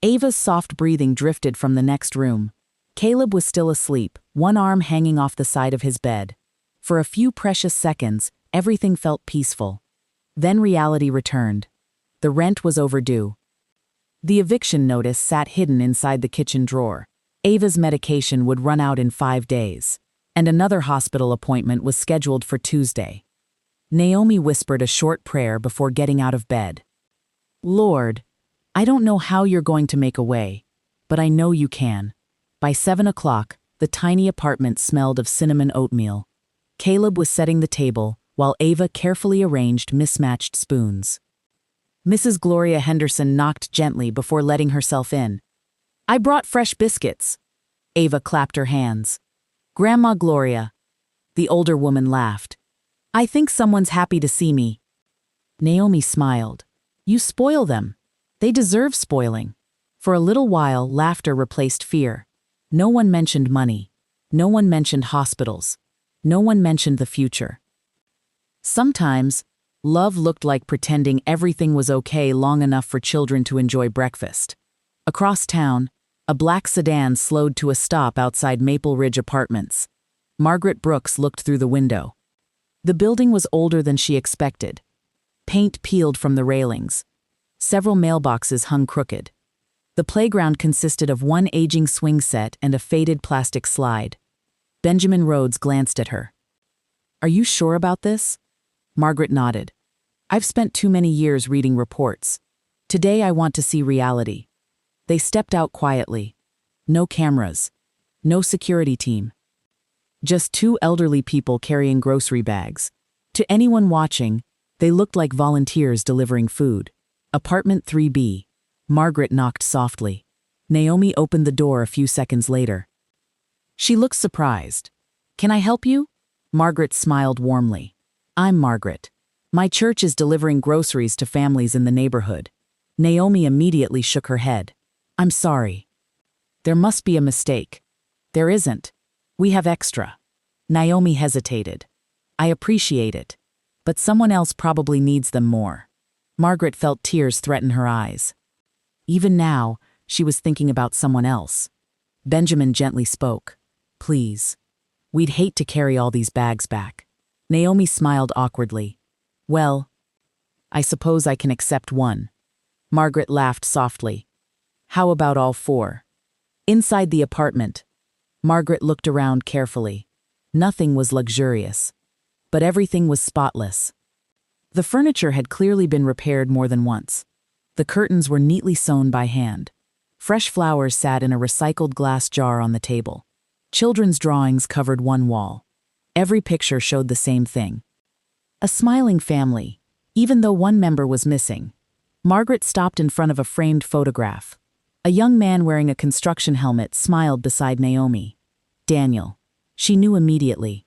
S1: Ava's soft breathing drifted from the next room. Caleb was still asleep, one arm hanging off the side of his bed. For a few precious seconds, everything felt peaceful. Then reality returned. The rent was overdue. The eviction notice sat hidden inside the kitchen drawer. Ava's medication would run out in 5 days, and another hospital appointment was scheduled for Tuesday. Naomi whispered a short prayer before getting out of bed. "Lord, I don't know how you're going to make a way, but I know you can." By 7 o'clock, the tiny apartment smelled of cinnamon oatmeal. Caleb was setting the table, while Ava carefully arranged mismatched spoons. Mrs. Gloria Henderson knocked gently before letting herself in. "I brought fresh biscuits." Ava clapped her hands. "Grandma Gloria." The older woman laughed. "I think someone's happy to see me." Naomi smiled. "You spoil them. They deserve spoiling." For a little while, laughter replaced fear. No one mentioned money. No one mentioned hospitals. No one mentioned the future. Sometimes, love looked like pretending everything was okay long enough for children to enjoy breakfast. Across town, a black sedan slowed to a stop outside Maple Ridge Apartments. Margaret Brooks looked through the window. The building was older than she expected. Paint peeled from the railings. Several mailboxes hung crooked. The playground consisted of one aging swing set and a faded plastic slide. Benjamin Rhodes glanced at her. "Are you sure about this?" Margaret nodded. "I've spent too many years reading reports. Today I want to see reality." They stepped out quietly. No cameras. No security team. Just two elderly people carrying grocery bags. To anyone watching, they looked like volunteers delivering food. Apartment 3B. Margaret knocked softly. Naomi opened the door a few seconds later. She looked surprised. "Can I help you?" Margaret smiled warmly. "I'm Margaret. My church is delivering groceries to families in the neighborhood." Naomi immediately shook her head. "I'm sorry. There must be a mistake." "There isn't. We have extra." Naomi hesitated. "I appreciate it, but someone else probably needs them more." Margaret felt tears threaten her eyes. Even now, she was thinking about someone else. Benjamin gently spoke. "Please. We'd hate to carry all these bags back." Naomi smiled awkwardly. "Well, I suppose I can accept one." Margaret laughed softly. "How about all four?" Inside the apartment, Margaret looked around carefully. Nothing was luxurious, but everything was spotless. The furniture had clearly been repaired more than once. The curtains were neatly sewn by hand. Fresh flowers sat in a recycled glass jar on the table. Children's drawings covered one wall. Every picture showed the same thing. A smiling family, even though one member was missing. Margaret stopped in front of a framed photograph. A young man wearing a construction helmet smiled beside Naomi. Daniel. She knew immediately.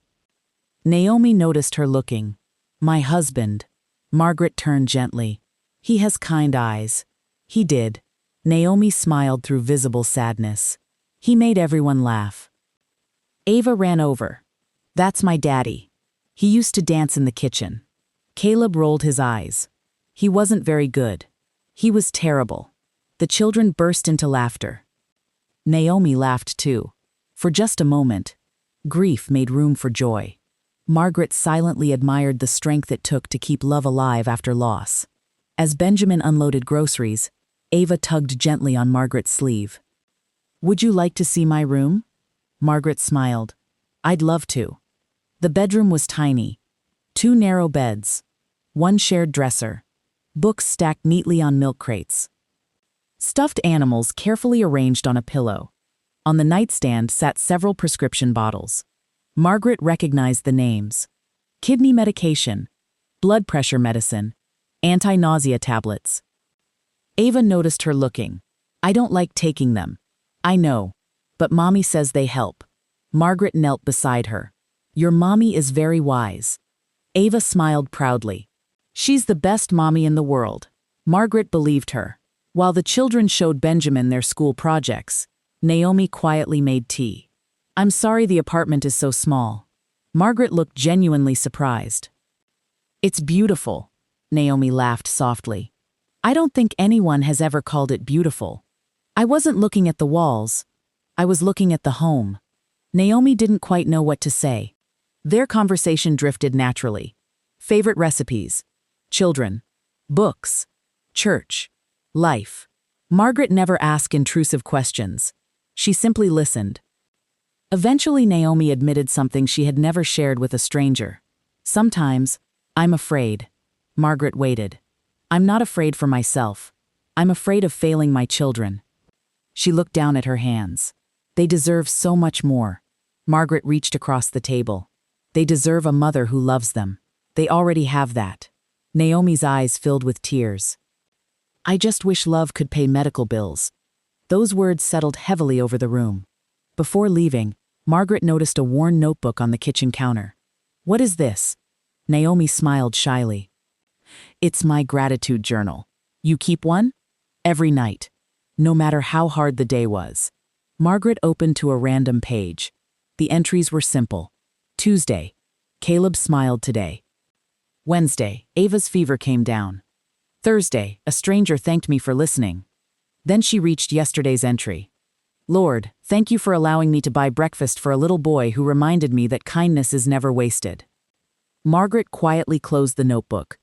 S1: Naomi noticed her looking. "My husband." Margaret turned gently. "He has kind eyes." "He did." Naomi smiled through visible sadness. "He made everyone laugh." Ava ran over. "That's my daddy. He used to dance in the kitchen." Caleb rolled his eyes. "He wasn't very good. He was terrible." The children burst into laughter. Naomi laughed too. For just a moment, grief made room for joy. Margaret silently admired the strength it took to keep love alive after loss. As Benjamin unloaded groceries, Ava tugged gently on Margaret's sleeve. "Would you like to see my room?" Margaret smiled. "I'd love to." The bedroom was tiny. 2 narrow beds. 1 shared dresser. Books stacked neatly on milk crates. Stuffed animals carefully arranged on a pillow. On the nightstand sat several prescription bottles. Margaret recognized the names. Kidney medication, blood pressure medicine, anti-nausea tablets. Ava noticed her looking. "I don't like taking them." "I know, but Mommy says they help." Margaret knelt beside her. "Your mommy is very wise." Ava smiled proudly. "She's the best mommy in the world." Margaret believed her. While the children showed Benjamin their school projects, Naomi quietly made tea. "I'm sorry the apartment is so small." Margaret looked genuinely surprised. "It's beautiful," Naomi laughed softly. "I don't think anyone has ever called it beautiful." "I wasn't looking at the walls. I was looking at the home." Naomi didn't quite know what to say. Their conversation drifted naturally. Favorite recipes, children, books, church, life. Margaret never asked intrusive questions. She simply listened. Eventually Naomi admitted something she had never shared with a stranger. "Sometimes, I'm afraid." Margaret waited. "I'm not afraid for myself. I'm afraid of failing my children." She looked down at her hands. "They deserve so much more." Margaret reached across the table. "They deserve a mother who loves them. They already have that." Naomi's eyes filled with tears. "I just wish love could pay medical bills." Those words settled heavily over the room. Before leaving, Margaret noticed a worn notebook on the kitchen counter. "What is this?" Naomi smiled shyly. "It's my gratitude journal." "You keep one?" "Every night, no matter how hard the day was." Margaret opened to a random page. The entries were simple. Tuesday, Caleb smiled today. Wednesday, Ava's fever came down. Thursday, a stranger thanked me for listening. Then she reached yesterday's entry. "Lord, thank you for allowing me to buy breakfast for a little boy who reminded me that kindness is never wasted." Margaret quietly closed the notebook.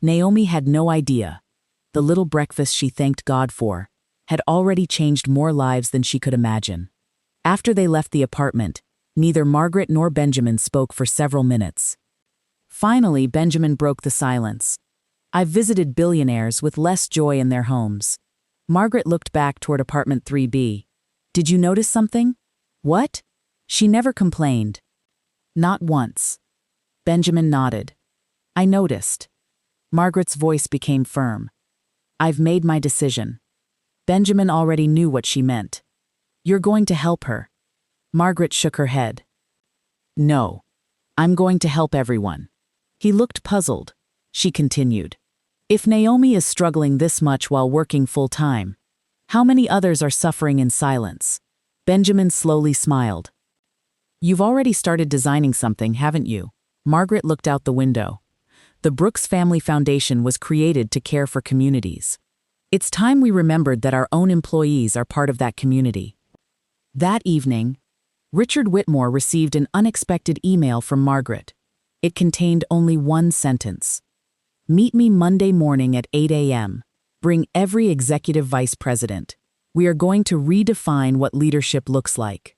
S1: Naomi had no idea. The little breakfast she thanked God for had already changed more lives than she could imagine. After they left the apartment, neither Margaret nor Benjamin spoke for several minutes. Finally, Benjamin broke the silence. "I've visited billionaires with less joy in their homes." Margaret looked back toward apartment 3B. "Did you notice something?" "What?" She never complained. "Not once." Benjamin nodded. "I noticed." Margaret's voice became firm. "I've made my decision." Benjamin already knew what she meant. "You're going to help her." Margaret shook her head. "No. I'm going to help everyone." He looked puzzled. She continued. "If Naomi is struggling this much while working full-time, how many others are suffering in silence?" Benjamin slowly smiled. "You've already started designing something, haven't you?" Margaret looked out the window. The Brooks Family Foundation was created to care for communities. It's time we remembered that our own employees are part of that community. That evening, Richard Whitmore received an unexpected email from Margaret. It contained only one sentence. "Meet me Monday morning at 8 a.m. Bring every executive vice president. We are going to redefine what leadership looks like."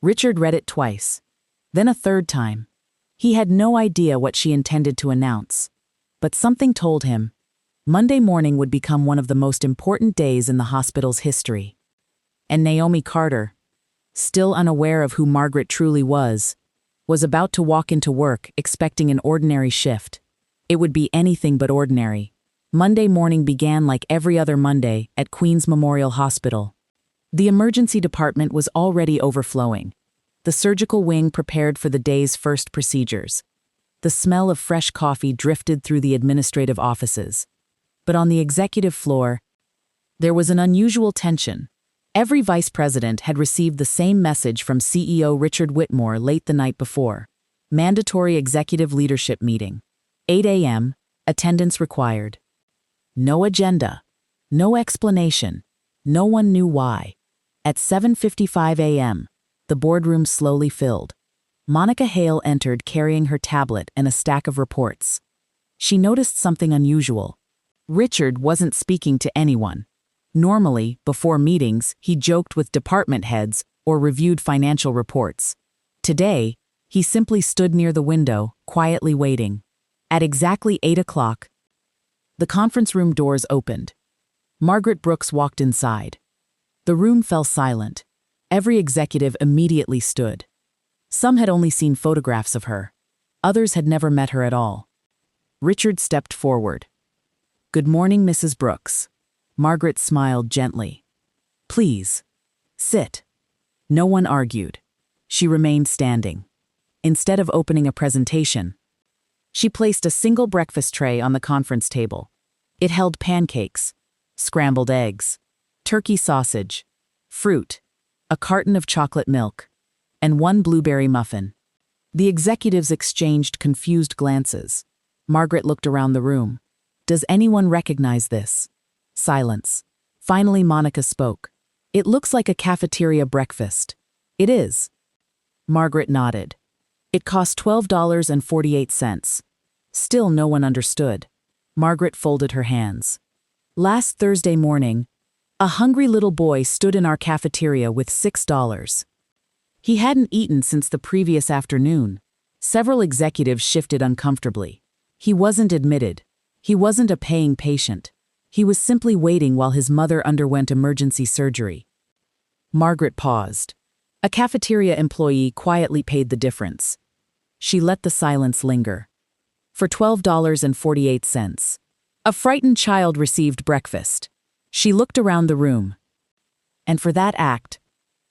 S1: Richard read it twice, then a third time. He had no idea what she intended to announce, but something told him Monday morning would become one of the most important days in the hospital's history. And Naomi Carter, still unaware of who Margaret truly was about to walk into work expecting an ordinary shift. It would be anything but ordinary. Monday morning began like every other Monday at Queen's Memorial Hospital. The emergency department was already overflowing. The surgical wing prepared for the day's first procedures. The smell of fresh coffee drifted through the administrative offices. But on the executive floor, there was an unusual tension. Every vice president had received the same message from CEO Richard Whitmore late the night before. Mandatory executive leadership meeting. 8 a.m., attendance required. No agenda. No explanation. No one knew why. At 7:55 a.m., the boardroom slowly filled. Monica Hale entered carrying her tablet and a stack of reports. She noticed something unusual. Richard wasn't speaking to anyone. Normally, before meetings, he joked with department heads or reviewed financial reports. Today, he simply stood near the window, quietly waiting. At exactly 8 o'clock, the conference room doors opened. Margaret Brooks walked inside. The room fell silent. Every executive immediately stood. Some had only seen photographs of her. Others had never met her at all. Richard stepped forward. "Good morning, Mrs. Brooks." Margaret smiled gently. "Please, sit." No one argued. She remained standing. Instead of opening a presentation, she placed a single breakfast tray on the conference table. It held pancakes, scrambled eggs, turkey sausage, fruit, a carton of chocolate milk, and one blueberry muffin. The executives exchanged confused glances. Margaret looked around the room. "Does anyone recognize this?" Silence. Finally, Monica spoke. "It looks like a cafeteria breakfast." "It is." Margaret nodded. "It cost $12.48. Still no one understood. Margaret folded her hands. "Last Thursday morning, a hungry little boy stood in our cafeteria with $6. He hadn't eaten since the previous afternoon." Several executives shifted uncomfortably. He wasn't admitted. He wasn't a paying patient. He was simply waiting while his mother underwent emergency surgery. Margaret paused. A cafeteria employee quietly paid the difference. She let the silence linger. For $12.48. A frightened child received breakfast. She looked around the room. And for that act,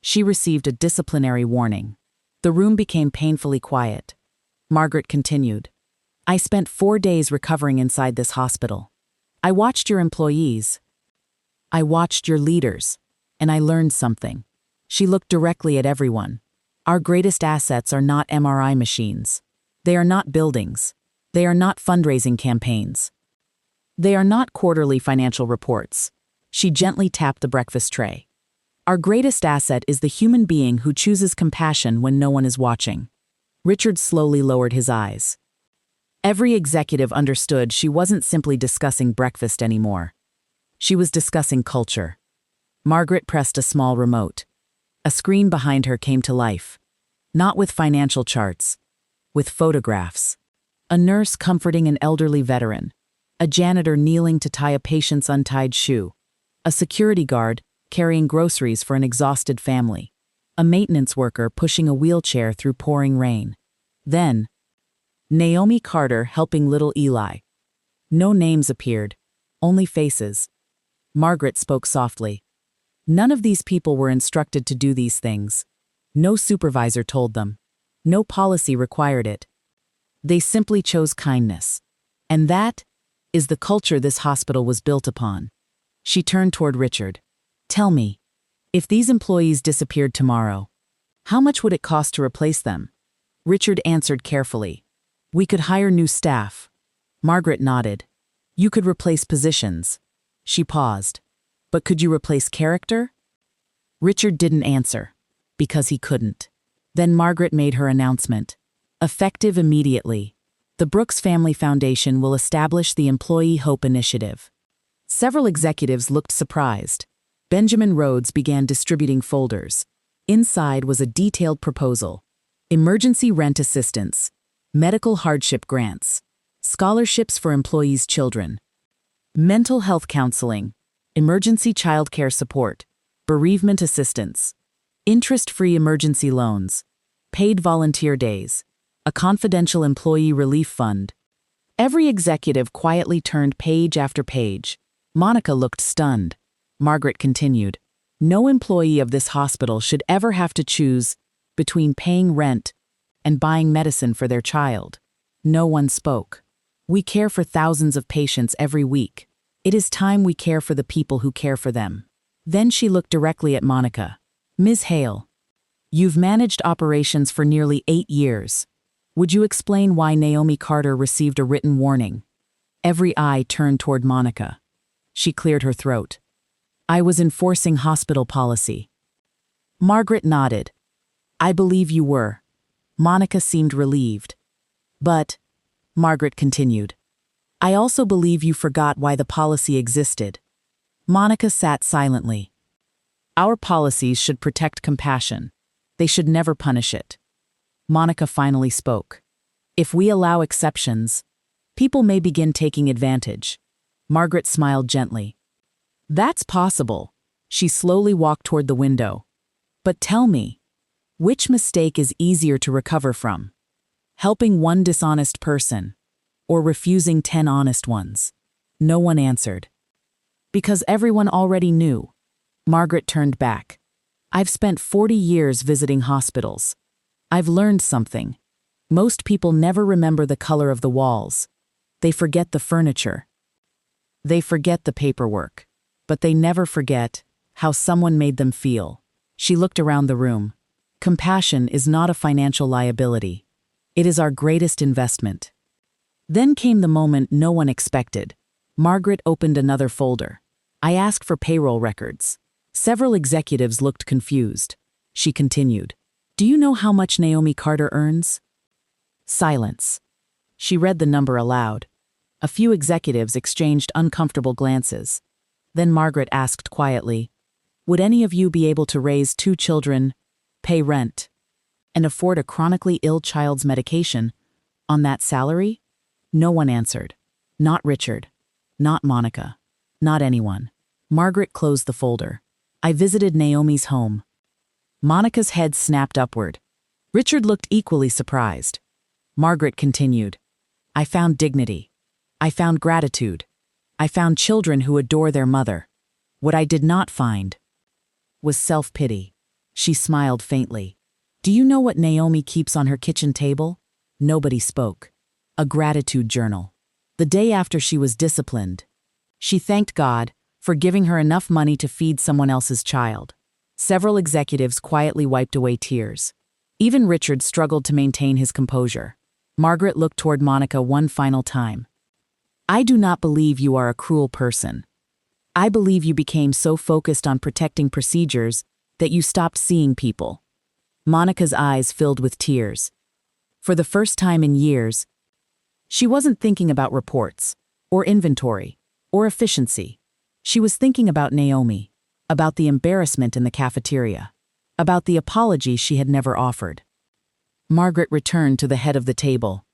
S1: she received a disciplinary warning. The room became painfully quiet. Margaret continued. "I spent 4 days recovering inside this hospital. I watched your employees. I watched your leaders, and I learned something." She looked directly at everyone. "Our greatest assets are not MRI machines. They are not buildings. They are not fundraising campaigns. They are not quarterly financial reports." She gently tapped the breakfast tray. "Our greatest asset is the human being who chooses compassion when no one is watching." Richard slowly lowered his eyes. Every executive understood she wasn't simply discussing breakfast anymore. She was discussing culture. Margaret pressed a small remote. A screen behind her came to life. Not with financial charts. With photographs. A nurse comforting an elderly veteran. A janitor kneeling to tie a patient's untied shoe. A security guard carrying groceries for an exhausted family. A maintenance worker pushing a wheelchair through pouring rain. Then, Naomi Carter helping little Eli. No names appeared, only faces. Margaret spoke softly. None of these people were instructed to do these things. No supervisor told them. No policy required it. They simply chose kindness. And that is the culture this hospital was built upon. She turned toward Richard. Tell me, if these employees disappeared tomorrow, how much would it cost to replace them? Richard answered carefully. We could hire new staff. Margaret nodded. You could replace positions. She paused. But could you replace character? Richard didn't answer, because he couldn't. Then Margaret made her announcement. Effective immediately. The Brooks Family Foundation will establish the Employee Hope Initiative. Several executives looked surprised. Benjamin Rhodes began distributing folders. Inside was a detailed proposal. Emergency rent assistance. Medical hardship grants. Scholarships for employees' children. Mental health counseling. Emergency childcare support. Bereavement assistance. Interest-free emergency loans. Paid volunteer days. A confidential employee relief fund. Every executive quietly turned page after page. Monica looked stunned. Margaret continued. No employee of this hospital should ever have to choose between paying rent and buying medicine for their child. No one spoke. We care for thousands of patients every week. It is time we care for the people who care for them. Then she looked directly at Monica. Ms. Hale, you've managed operations for nearly 8 years. Would you explain why Naomi Carter received a written warning? Every eye turned toward Monica. She cleared her throat. I was enforcing hospital policy. Margaret nodded. I believe you were. Monica seemed relieved. But, Margaret continued, I also believe you forgot why the policy existed. Monica sat silently. Our policies should protect compassion. They should never punish it. Monica finally spoke. If we allow exceptions, people may begin taking advantage. Margaret smiled gently. That's possible. She slowly walked toward the window. But tell me, which mistake is easier to recover from? Helping one dishonest person, or refusing 10 honest ones? No one answered. Because everyone already knew. Margaret turned back. I've spent 40 years visiting hospitals. I've learned something. Most people never remember the color of the walls. They forget the furniture. They forget the paperwork. But they never forget how someone made them feel. She looked around the room. Compassion is not a financial liability. It is our greatest investment. Then came the moment no one expected. Margaret opened another folder. I asked for payroll records. Several executives looked confused. She continued. Do you know how much Naomi Carter earns? Silence. She read the number aloud. A few executives exchanged uncomfortable glances. Then Margaret asked quietly, would any of you be able to raise 2 children, pay rent, and afford a chronically ill child's medication on that salary? No one answered. Not Richard. Not Monica. Not anyone. Margaret closed the folder. I visited Naomi's home. Monica's head snapped upward. Richard looked equally surprised. Margaret continued. I found dignity. I found gratitude. I found children who adore their mother. What I did not find was self-pity. She smiled faintly. Do you know what Naomi keeps on her kitchen table? Nobody spoke. A gratitude journal. The day after she was disciplined, she thanked God for giving her enough money to feed someone else's child. Several executives quietly wiped away tears. Even Richard struggled to maintain his composure. Margaret looked toward Monica one final time. I do not believe you are a cruel person. I believe you became so focused on protecting procedures that you stopped seeing people. Monica's eyes filled with tears. For the first time in years, she wasn't thinking about reports, or inventory, or efficiency. She was thinking about Naomi. about the embarrassment in the cafeteria, about the apology she had never offered. Margaret returned to the head of the table.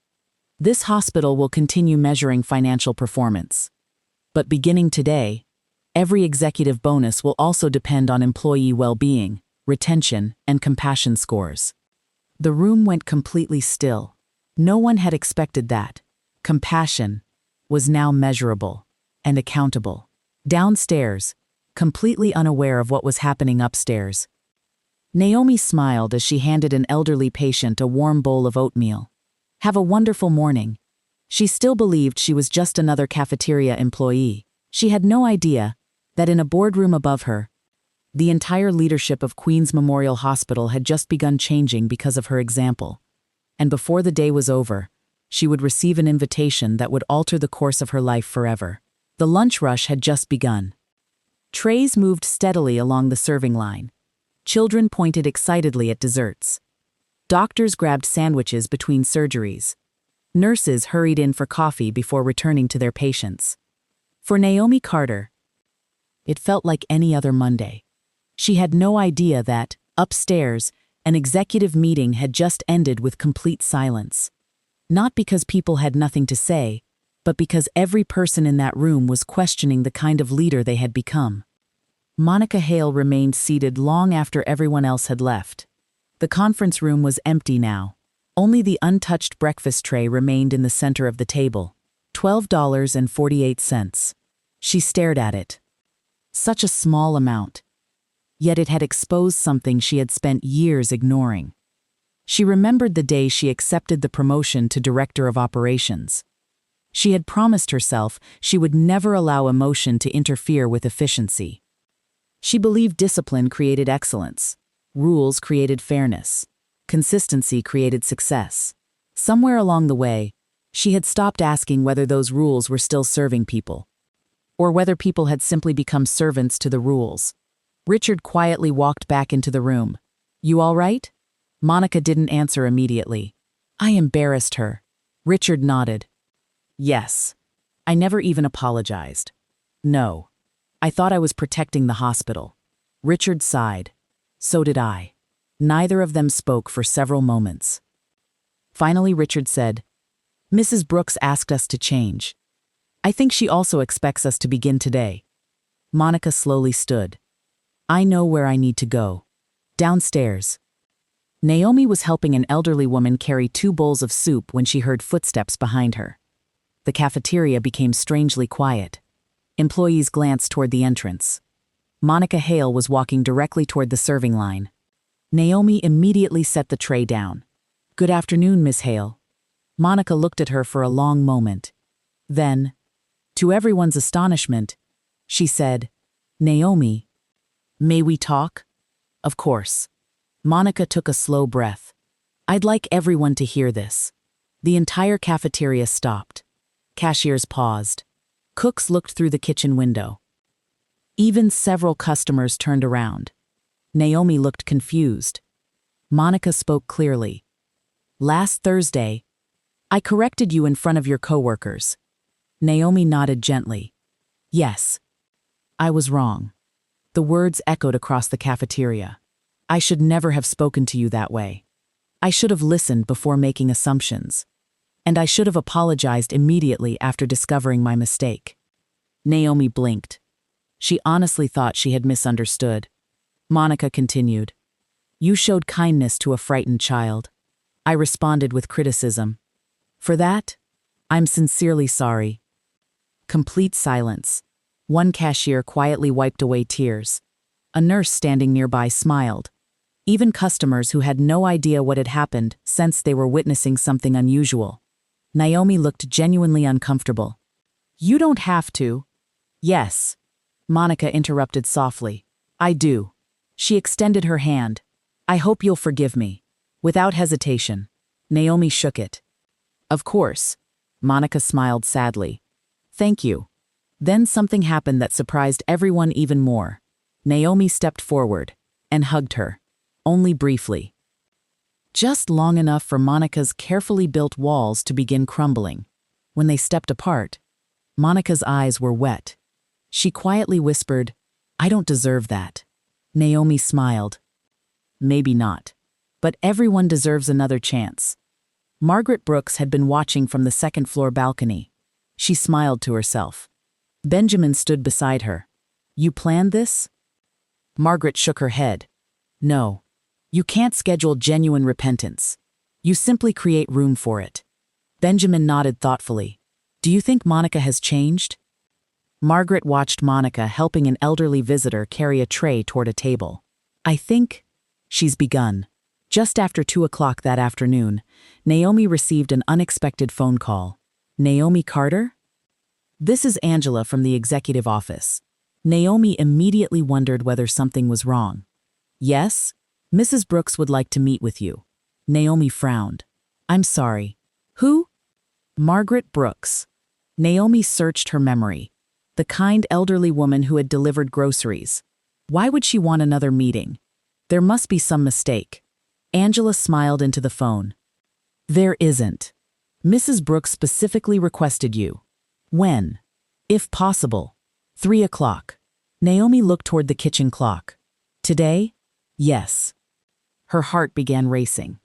S1: This hospital will continue measuring financial performance. But beginning today, every executive bonus will also depend on employee well-being, retention, and compassion scores. The room went completely still. No one had expected that. Compassion was now measurable and accountable. Downstairs, completely unaware of what was happening upstairs, Naomi smiled as she handed an elderly patient a warm bowl of oatmeal. Have a wonderful morning. She still believed she was just another cafeteria employee. She had no idea that in a boardroom above her, the entire leadership of Queen's Memorial Hospital had just begun changing because of her example. And before the day was over, she would receive an invitation that would alter the course of her life forever. The lunch rush had just begun. Trays moved steadily along the serving line. Children pointed excitedly at desserts. Doctors grabbed sandwiches between surgeries. Nurses hurried in for coffee before returning to their patients. For Naomi Carter, it felt like any other Monday. She had no idea that, upstairs, an executive meeting had just ended with complete silence. Not because people had nothing to say, but because every person in that room was questioning the kind of leader they had become. Monica Hale remained seated long after everyone else had left. The conference room was empty now. Only the untouched breakfast tray remained in the center of the table. $12.48. She stared at it. Such a small amount. Yet it had exposed something she had spent years ignoring. She remembered the day she accepted the promotion to Director of Operations. She had promised herself she would never allow emotion to interfere with efficiency. She believed discipline created excellence. Rules created fairness. Consistency created success. Somewhere along the way, she had stopped asking whether those rules were still serving people, or whether people had simply become servants to the rules. Richard quietly walked back into the room. "You all right?" Monica didn't answer immediately. "I embarrassed her." Richard nodded. "Yes. I never even apologized." "No. I thought I was protecting the hospital." Richard sighed. "So did I." Neither of them spoke for several moments. Finally, Richard said, "Mrs. Brooks asked us to change. I think she also expects us to begin today." Monica slowly stood. "I know where I need to go. Downstairs." Naomi was helping an elderly woman carry 2 bowls of soup when she heard footsteps behind her. The cafeteria became strangely quiet. Employees glanced toward the entrance. Monica Hale was walking directly toward the serving line. Naomi immediately set the tray down. "Good afternoon, Miss Hale." Monica looked at her for a long moment. Then, to everyone's astonishment, she said, "Naomi, may we talk?" "Of course." Monica took a slow breath. "I'd like everyone to hear this." The entire cafeteria stopped. Cashiers paused. Cooks looked through the kitchen window. Even several customers turned around. Naomi looked confused. Monica spoke clearly. "Last Thursday, I corrected you in front of your coworkers." Naomi nodded gently. "Yes. I was wrong." The words echoed across the cafeteria. "I should never have spoken to you that way. I should have listened before making assumptions. And I should have apologized immediately after discovering my mistake." Naomi blinked. She honestly thought she had misunderstood. Monica continued, "You showed kindness to a frightened child. I responded with criticism. For that, I'm sincerely sorry." Complete silence. One cashier quietly wiped away tears. A nurse standing nearby smiled. Even customers who had no idea what had happened sensed they were witnessing something unusual. Naomi looked genuinely uncomfortable. "You don't have to." "Yes." Monica interrupted softly. "I do." She extended her hand. "I hope you'll forgive me." Without hesitation, Naomi shook it. "Of course." Monica smiled sadly. "Thank you." Then something happened that surprised everyone even more. Naomi stepped forward and hugged her. Only briefly. Just long enough for Monica's carefully built walls to begin crumbling. When they stepped apart, Monica's eyes were wet. She quietly whispered, I don't deserve that. Naomi smiled. Maybe not. But everyone deserves another chance. Margaret Brooks had been watching from the second-floor balcony. She smiled to herself. Benjamin stood beside her. You planned this? Margaret shook her head. No. You can't schedule genuine repentance. You simply create room for it. Benjamin nodded thoughtfully. Do you think Monica has changed? Margaret watched Monica helping an elderly visitor carry a tray toward a table. I think she's begun. Just after 2 o'clock that afternoon, Naomi received an unexpected phone call. Naomi Carter? This is Angela from the executive office. Naomi immediately wondered whether something was wrong. Yes? Mrs. Brooks would like to meet with you. Naomi frowned. I'm sorry. Who? Margaret Brooks. Naomi searched her memory. The kind elderly woman who had delivered groceries. Why would she want another meeting? There must be some mistake. Angela smiled into the phone. There isn't. Mrs. Brooks specifically requested you. When? If possible. 3 o'clock. Naomi looked toward the kitchen clock. Today? Yes. Her heart began racing.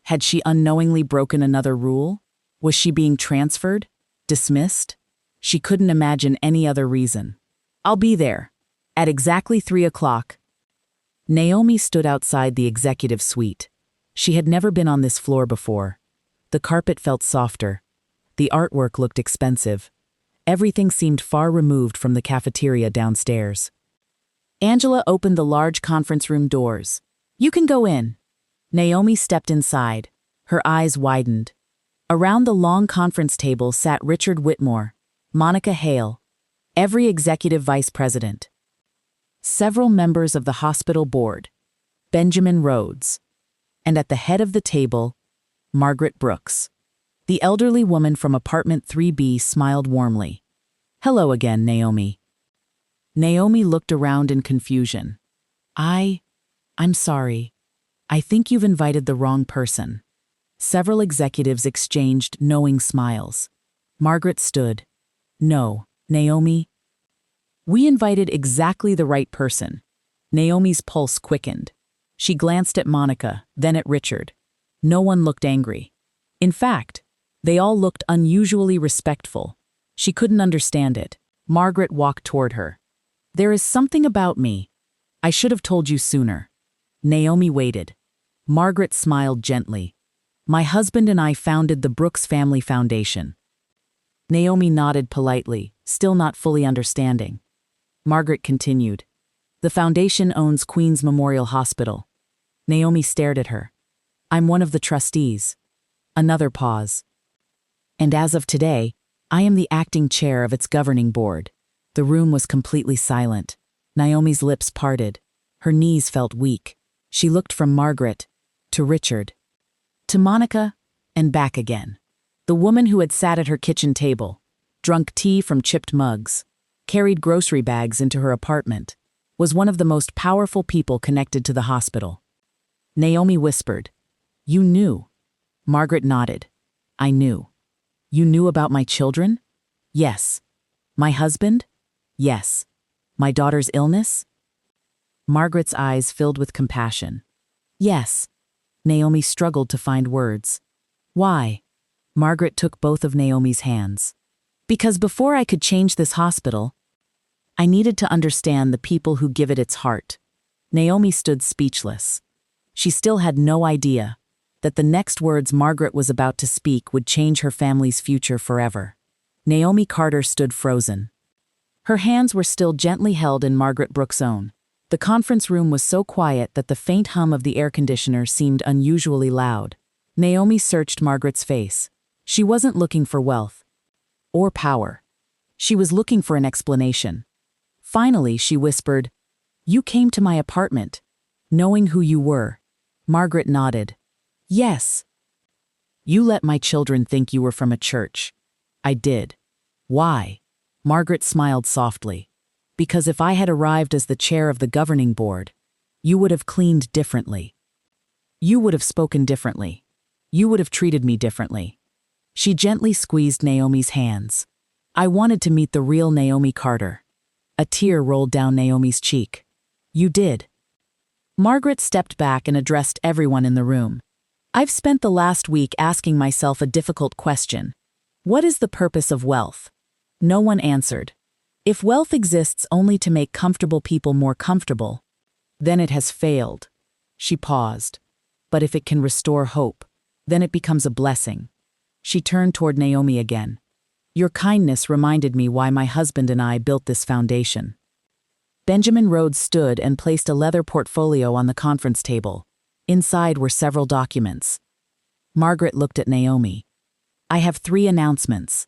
S1: Had she unknowingly broken another rule? Was she being transferred? Dismissed? She couldn't imagine any other reason. I'll be there. At exactly 3 o'clock. Naomi stood outside the executive suite. She had never been on this floor before. The carpet felt softer. The artwork looked expensive. Everything seemed far removed from the cafeteria downstairs. Angela opened the large conference room doors. You can go in. Naomi stepped inside. Her eyes widened. Around the long conference table sat Richard Whitmore, Monica Hale, every executive vice president, several members of the hospital board, Benjamin Rhodes, and at the head of the table, Margaret Brooks. The elderly woman from apartment 3B smiled warmly. Hello again, Naomi. Naomi looked around in confusion. I'm sorry. I think you've invited the wrong person. Several executives exchanged knowing smiles. Margaret stood. No, Naomi. We invited exactly the right person. Naomi's pulse quickened. She glanced at Monica, then at Richard. No one looked angry. In fact, they all looked unusually respectful. She couldn't understand it. Margaret walked toward her. There is something about me. I should have told you sooner. Naomi waited. Margaret smiled gently. My husband and I founded the Brooks Family Foundation. Naomi nodded politely, still not fully understanding. Margaret continued. The foundation owns Queen's Memorial Hospital. Naomi stared at her. I'm one of the trustees. Another pause. And as of today, I am the acting chair of its governing board. The room was completely silent. Naomi's lips parted. Her knees felt weak. She looked from Margaret to Richard, to Monica, and back again. The woman who had sat at her kitchen table, drunk tea from chipped mugs, carried grocery bags into her apartment, was one of the most powerful people connected to the hospital. Naomi whispered, You knew. Margaret nodded. I knew. You knew about my children? Yes. My husband? Yes. My daughter's illness? Margaret's eyes filled with compassion. Yes. Naomi struggled to find words. Why? Margaret took both of Naomi's hands. Because before I could change this hospital, I needed to understand the people who give it its heart. Naomi stood speechless. She still had no idea that the next words Margaret was about to speak would change her family's future forever. Naomi Carter stood frozen. Her hands were still gently held in Margaret Brooks' own. The conference room was so quiet that the faint hum of the air conditioner seemed unusually loud. Naomi searched Margaret's face. She wasn't looking for wealth or power. She was looking for an explanation. Finally, she whispered, You came to my apartment, knowing who you were. Margaret nodded. Yes. You let my children think you were from a church. I did. Why? Margaret smiled softly. Because if I had arrived as the chair of the governing board, you would have cleaned differently. You would have spoken differently. You would have treated me differently. She gently squeezed Naomi's hands. I wanted to meet the real Naomi Carter. A tear rolled down Naomi's cheek. You did. Margaret stepped back and addressed everyone in the room. I've spent the last week asking myself a difficult question. What is the purpose of wealth? No one answered. If wealth exists only to make comfortable people more comfortable, then it has failed. She paused. But if it can restore hope, then it becomes a blessing. She turned toward Naomi again. Your kindness reminded me why my husband and I built this foundation. Benjamin Rhodes stood and placed a leather portfolio on the conference table. Inside were several documents. Margaret looked at Naomi. I have 3 announcements.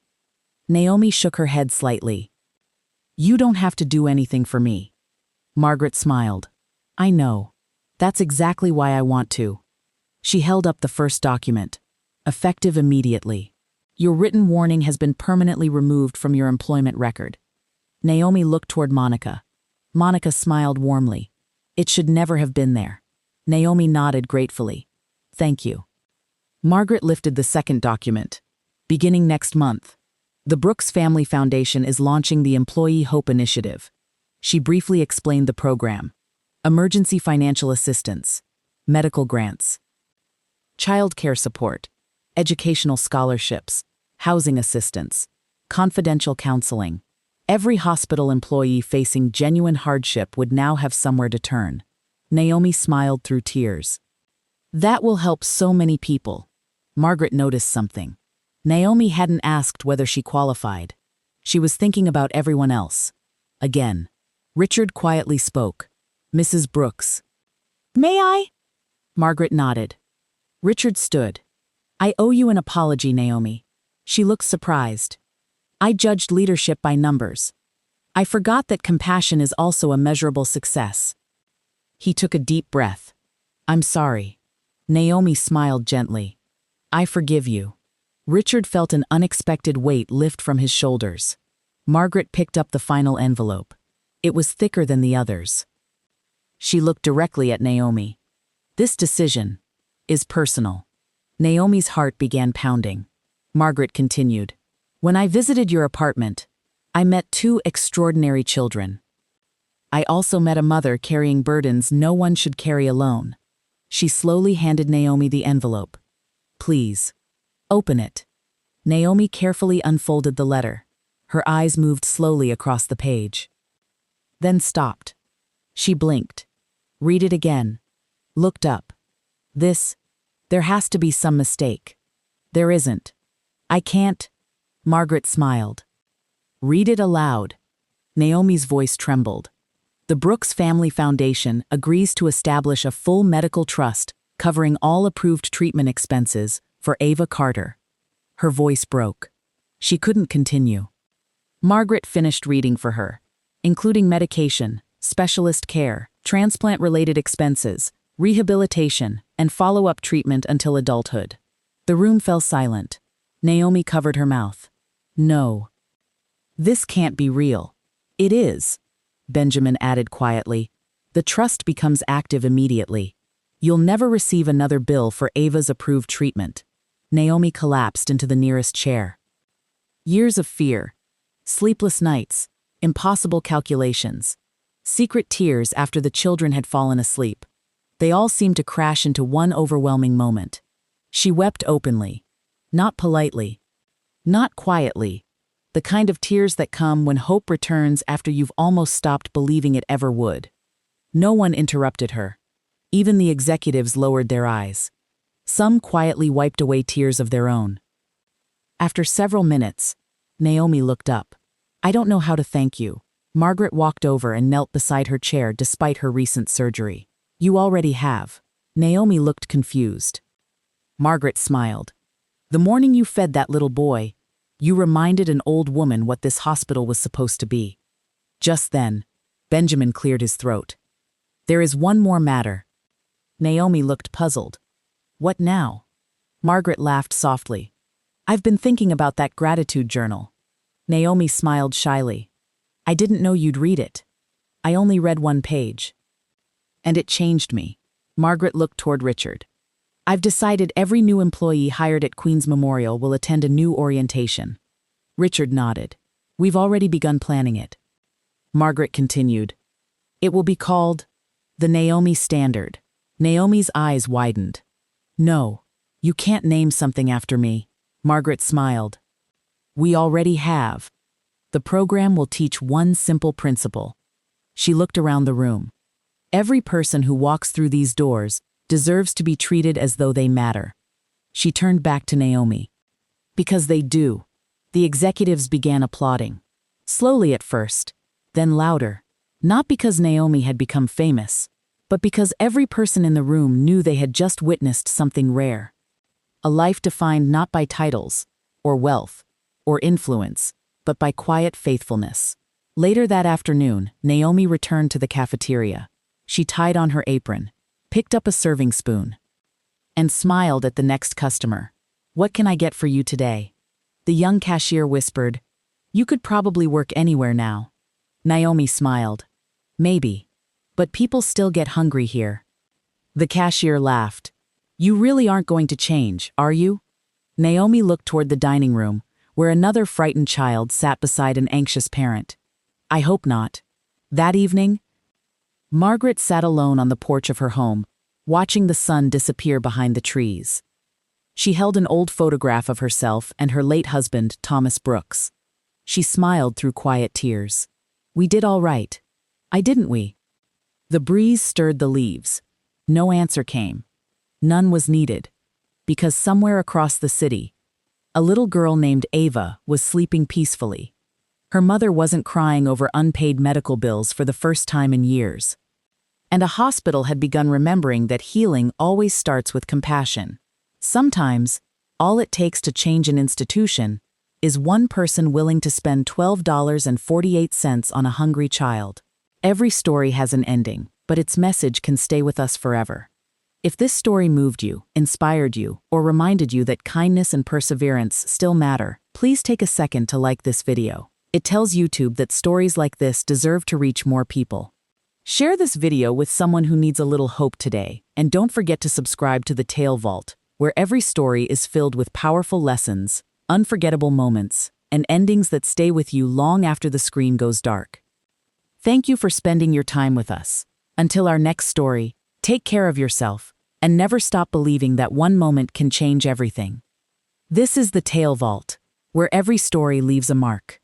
S1: Naomi shook her head slightly. You don't have to do anything for me. Margaret smiled. I know. That's exactly why I want to. She held up the first document. Effective immediately. Your written warning has been permanently removed from your employment record. Naomi looked toward Monica. Monica smiled warmly. It should never have been there. Naomi nodded gratefully. Thank you. Margaret lifted the second document. Beginning next month, the Brooks Family Foundation is launching the Employee Hope Initiative. She briefly explained the program. Emergency financial assistance, medical grants, child care support, educational scholarships, housing assistance, confidential counseling. Every hospital employee facing genuine hardship would now have somewhere to turn. Naomi smiled through tears. That will help so many people. Margaret noticed something. Naomi hadn't asked whether she qualified. She was thinking about everyone else. Again, Richard quietly spoke. Mrs. Brooks. May I? Margaret nodded. Richard stood. I owe you an apology, Naomi. She looked surprised. I judged leadership by numbers. I forgot that compassion is also a measurable success. He took a deep breath. I'm sorry. Naomi smiled gently. I forgive you. Richard felt an unexpected weight lift from his shoulders. Margaret picked up the final envelope. It was thicker than the others. She looked directly at Naomi. This decision is personal. Naomi's heart began pounding. Margaret continued. When I visited your apartment, I met 2 extraordinary children. I also met a mother carrying burdens no one should carry alone. She slowly handed Naomi the envelope. Please, open it. Naomi carefully unfolded the letter. Her eyes moved slowly across the page. Then stopped. She blinked. Read it again. Looked up. There has to be some mistake. There isn't. I can't. Margaret smiled. Read it aloud. Naomi's voice trembled. The Brooks Family Foundation agrees to establish a full medical trust covering all approved treatment expenses for Ava Carter. Her voice broke. She couldn't continue. Margaret finished reading for her, including medication, specialist care, transplant-related expenses, rehabilitation, and follow-up treatment until adulthood. The room fell silent. Naomi covered her mouth. No. This can't be real. It is. Benjamin added quietly. The trust becomes active immediately. You'll never receive another bill for Ava's approved treatment. Naomi collapsed into the nearest chair. Years of fear. Sleepless nights. Impossible calculations. Secret tears after the children had fallen asleep. They all seemed to crash into one overwhelming moment. She wept openly. Not politely. Not quietly. The kind of tears that come when hope returns after you've almost stopped believing it ever would. No one interrupted her. Even the executives lowered their eyes. Some quietly wiped away tears of their own. After several minutes, Naomi looked up. I don't know how to thank you. Margaret walked over and knelt beside her chair despite her recent surgery. You already have. Naomi looked confused. Margaret smiled. The morning you fed that little boy, you reminded an old woman what this hospital was supposed to be. Just then, Benjamin cleared his throat. There is one more matter. Naomi looked puzzled. What now? Margaret laughed softly. I've been thinking about that gratitude journal. Naomi smiled shyly. I didn't know you'd read it. I only read 1 page. And it changed me. Margaret looked toward Richard. I've decided every new employee hired at Queen's Memorial will attend a new orientation. Richard nodded. We've already begun planning it. Margaret continued. It will be called the Naomi Standard. Naomi's eyes widened. No, you can't name something after me. Margaret smiled. We already have. The program will teach one simple principle. She looked around the room. Every person who walks through these doors deserves to be treated as though they matter. She turned back to Naomi. Because they do. The executives began applauding. Slowly at first, then louder. Not because Naomi had become famous, but because every person in the room knew they had just witnessed something rare. A life defined not by titles, or wealth, or influence, but by quiet faithfulness. Later that afternoon, Naomi returned to the cafeteria. She tied on her apron, picked up a serving spoon, and smiled at the next customer. What can I get for you today? The young cashier whispered, You could probably work anywhere now. Naomi smiled. Maybe. But people still get hungry here. The cashier laughed. You really aren't going to change, are you? Naomi looked toward the dining room, where another frightened child sat beside an anxious parent. I hope not. That evening, Margaret sat alone on the porch of her home, watching the sun disappear behind the trees. She held an old photograph of herself and her late husband, Thomas Brooks. She smiled through quiet tears. We did all right. Didn't we? The breeze stirred the leaves. No answer came. None was needed. Because somewhere across the city, a little girl named Ava was sleeping peacefully. Her mother wasn't crying over unpaid medical bills for the first time in years. And a hospital had begun remembering that healing always starts with compassion. Sometimes, all it takes to change an institution is one person willing to spend $12.48 on a hungry child. Every story has an ending, but its message can stay with us forever. If this story moved you, inspired you, or reminded you that kindness and perseverance still matter, please take a second to like this video. It tells YouTube that stories like this deserve to reach more people. Share this video with someone who needs a little hope today, and don't forget to subscribe to the Tale Vault, where every story is filled with powerful lessons, unforgettable moments, and endings that stay with you long after the screen goes dark. Thank you for spending your time with us. Until our next story, take care of yourself, and never stop believing that one moment can change everything. This is the Tale Vault, where every story leaves a mark.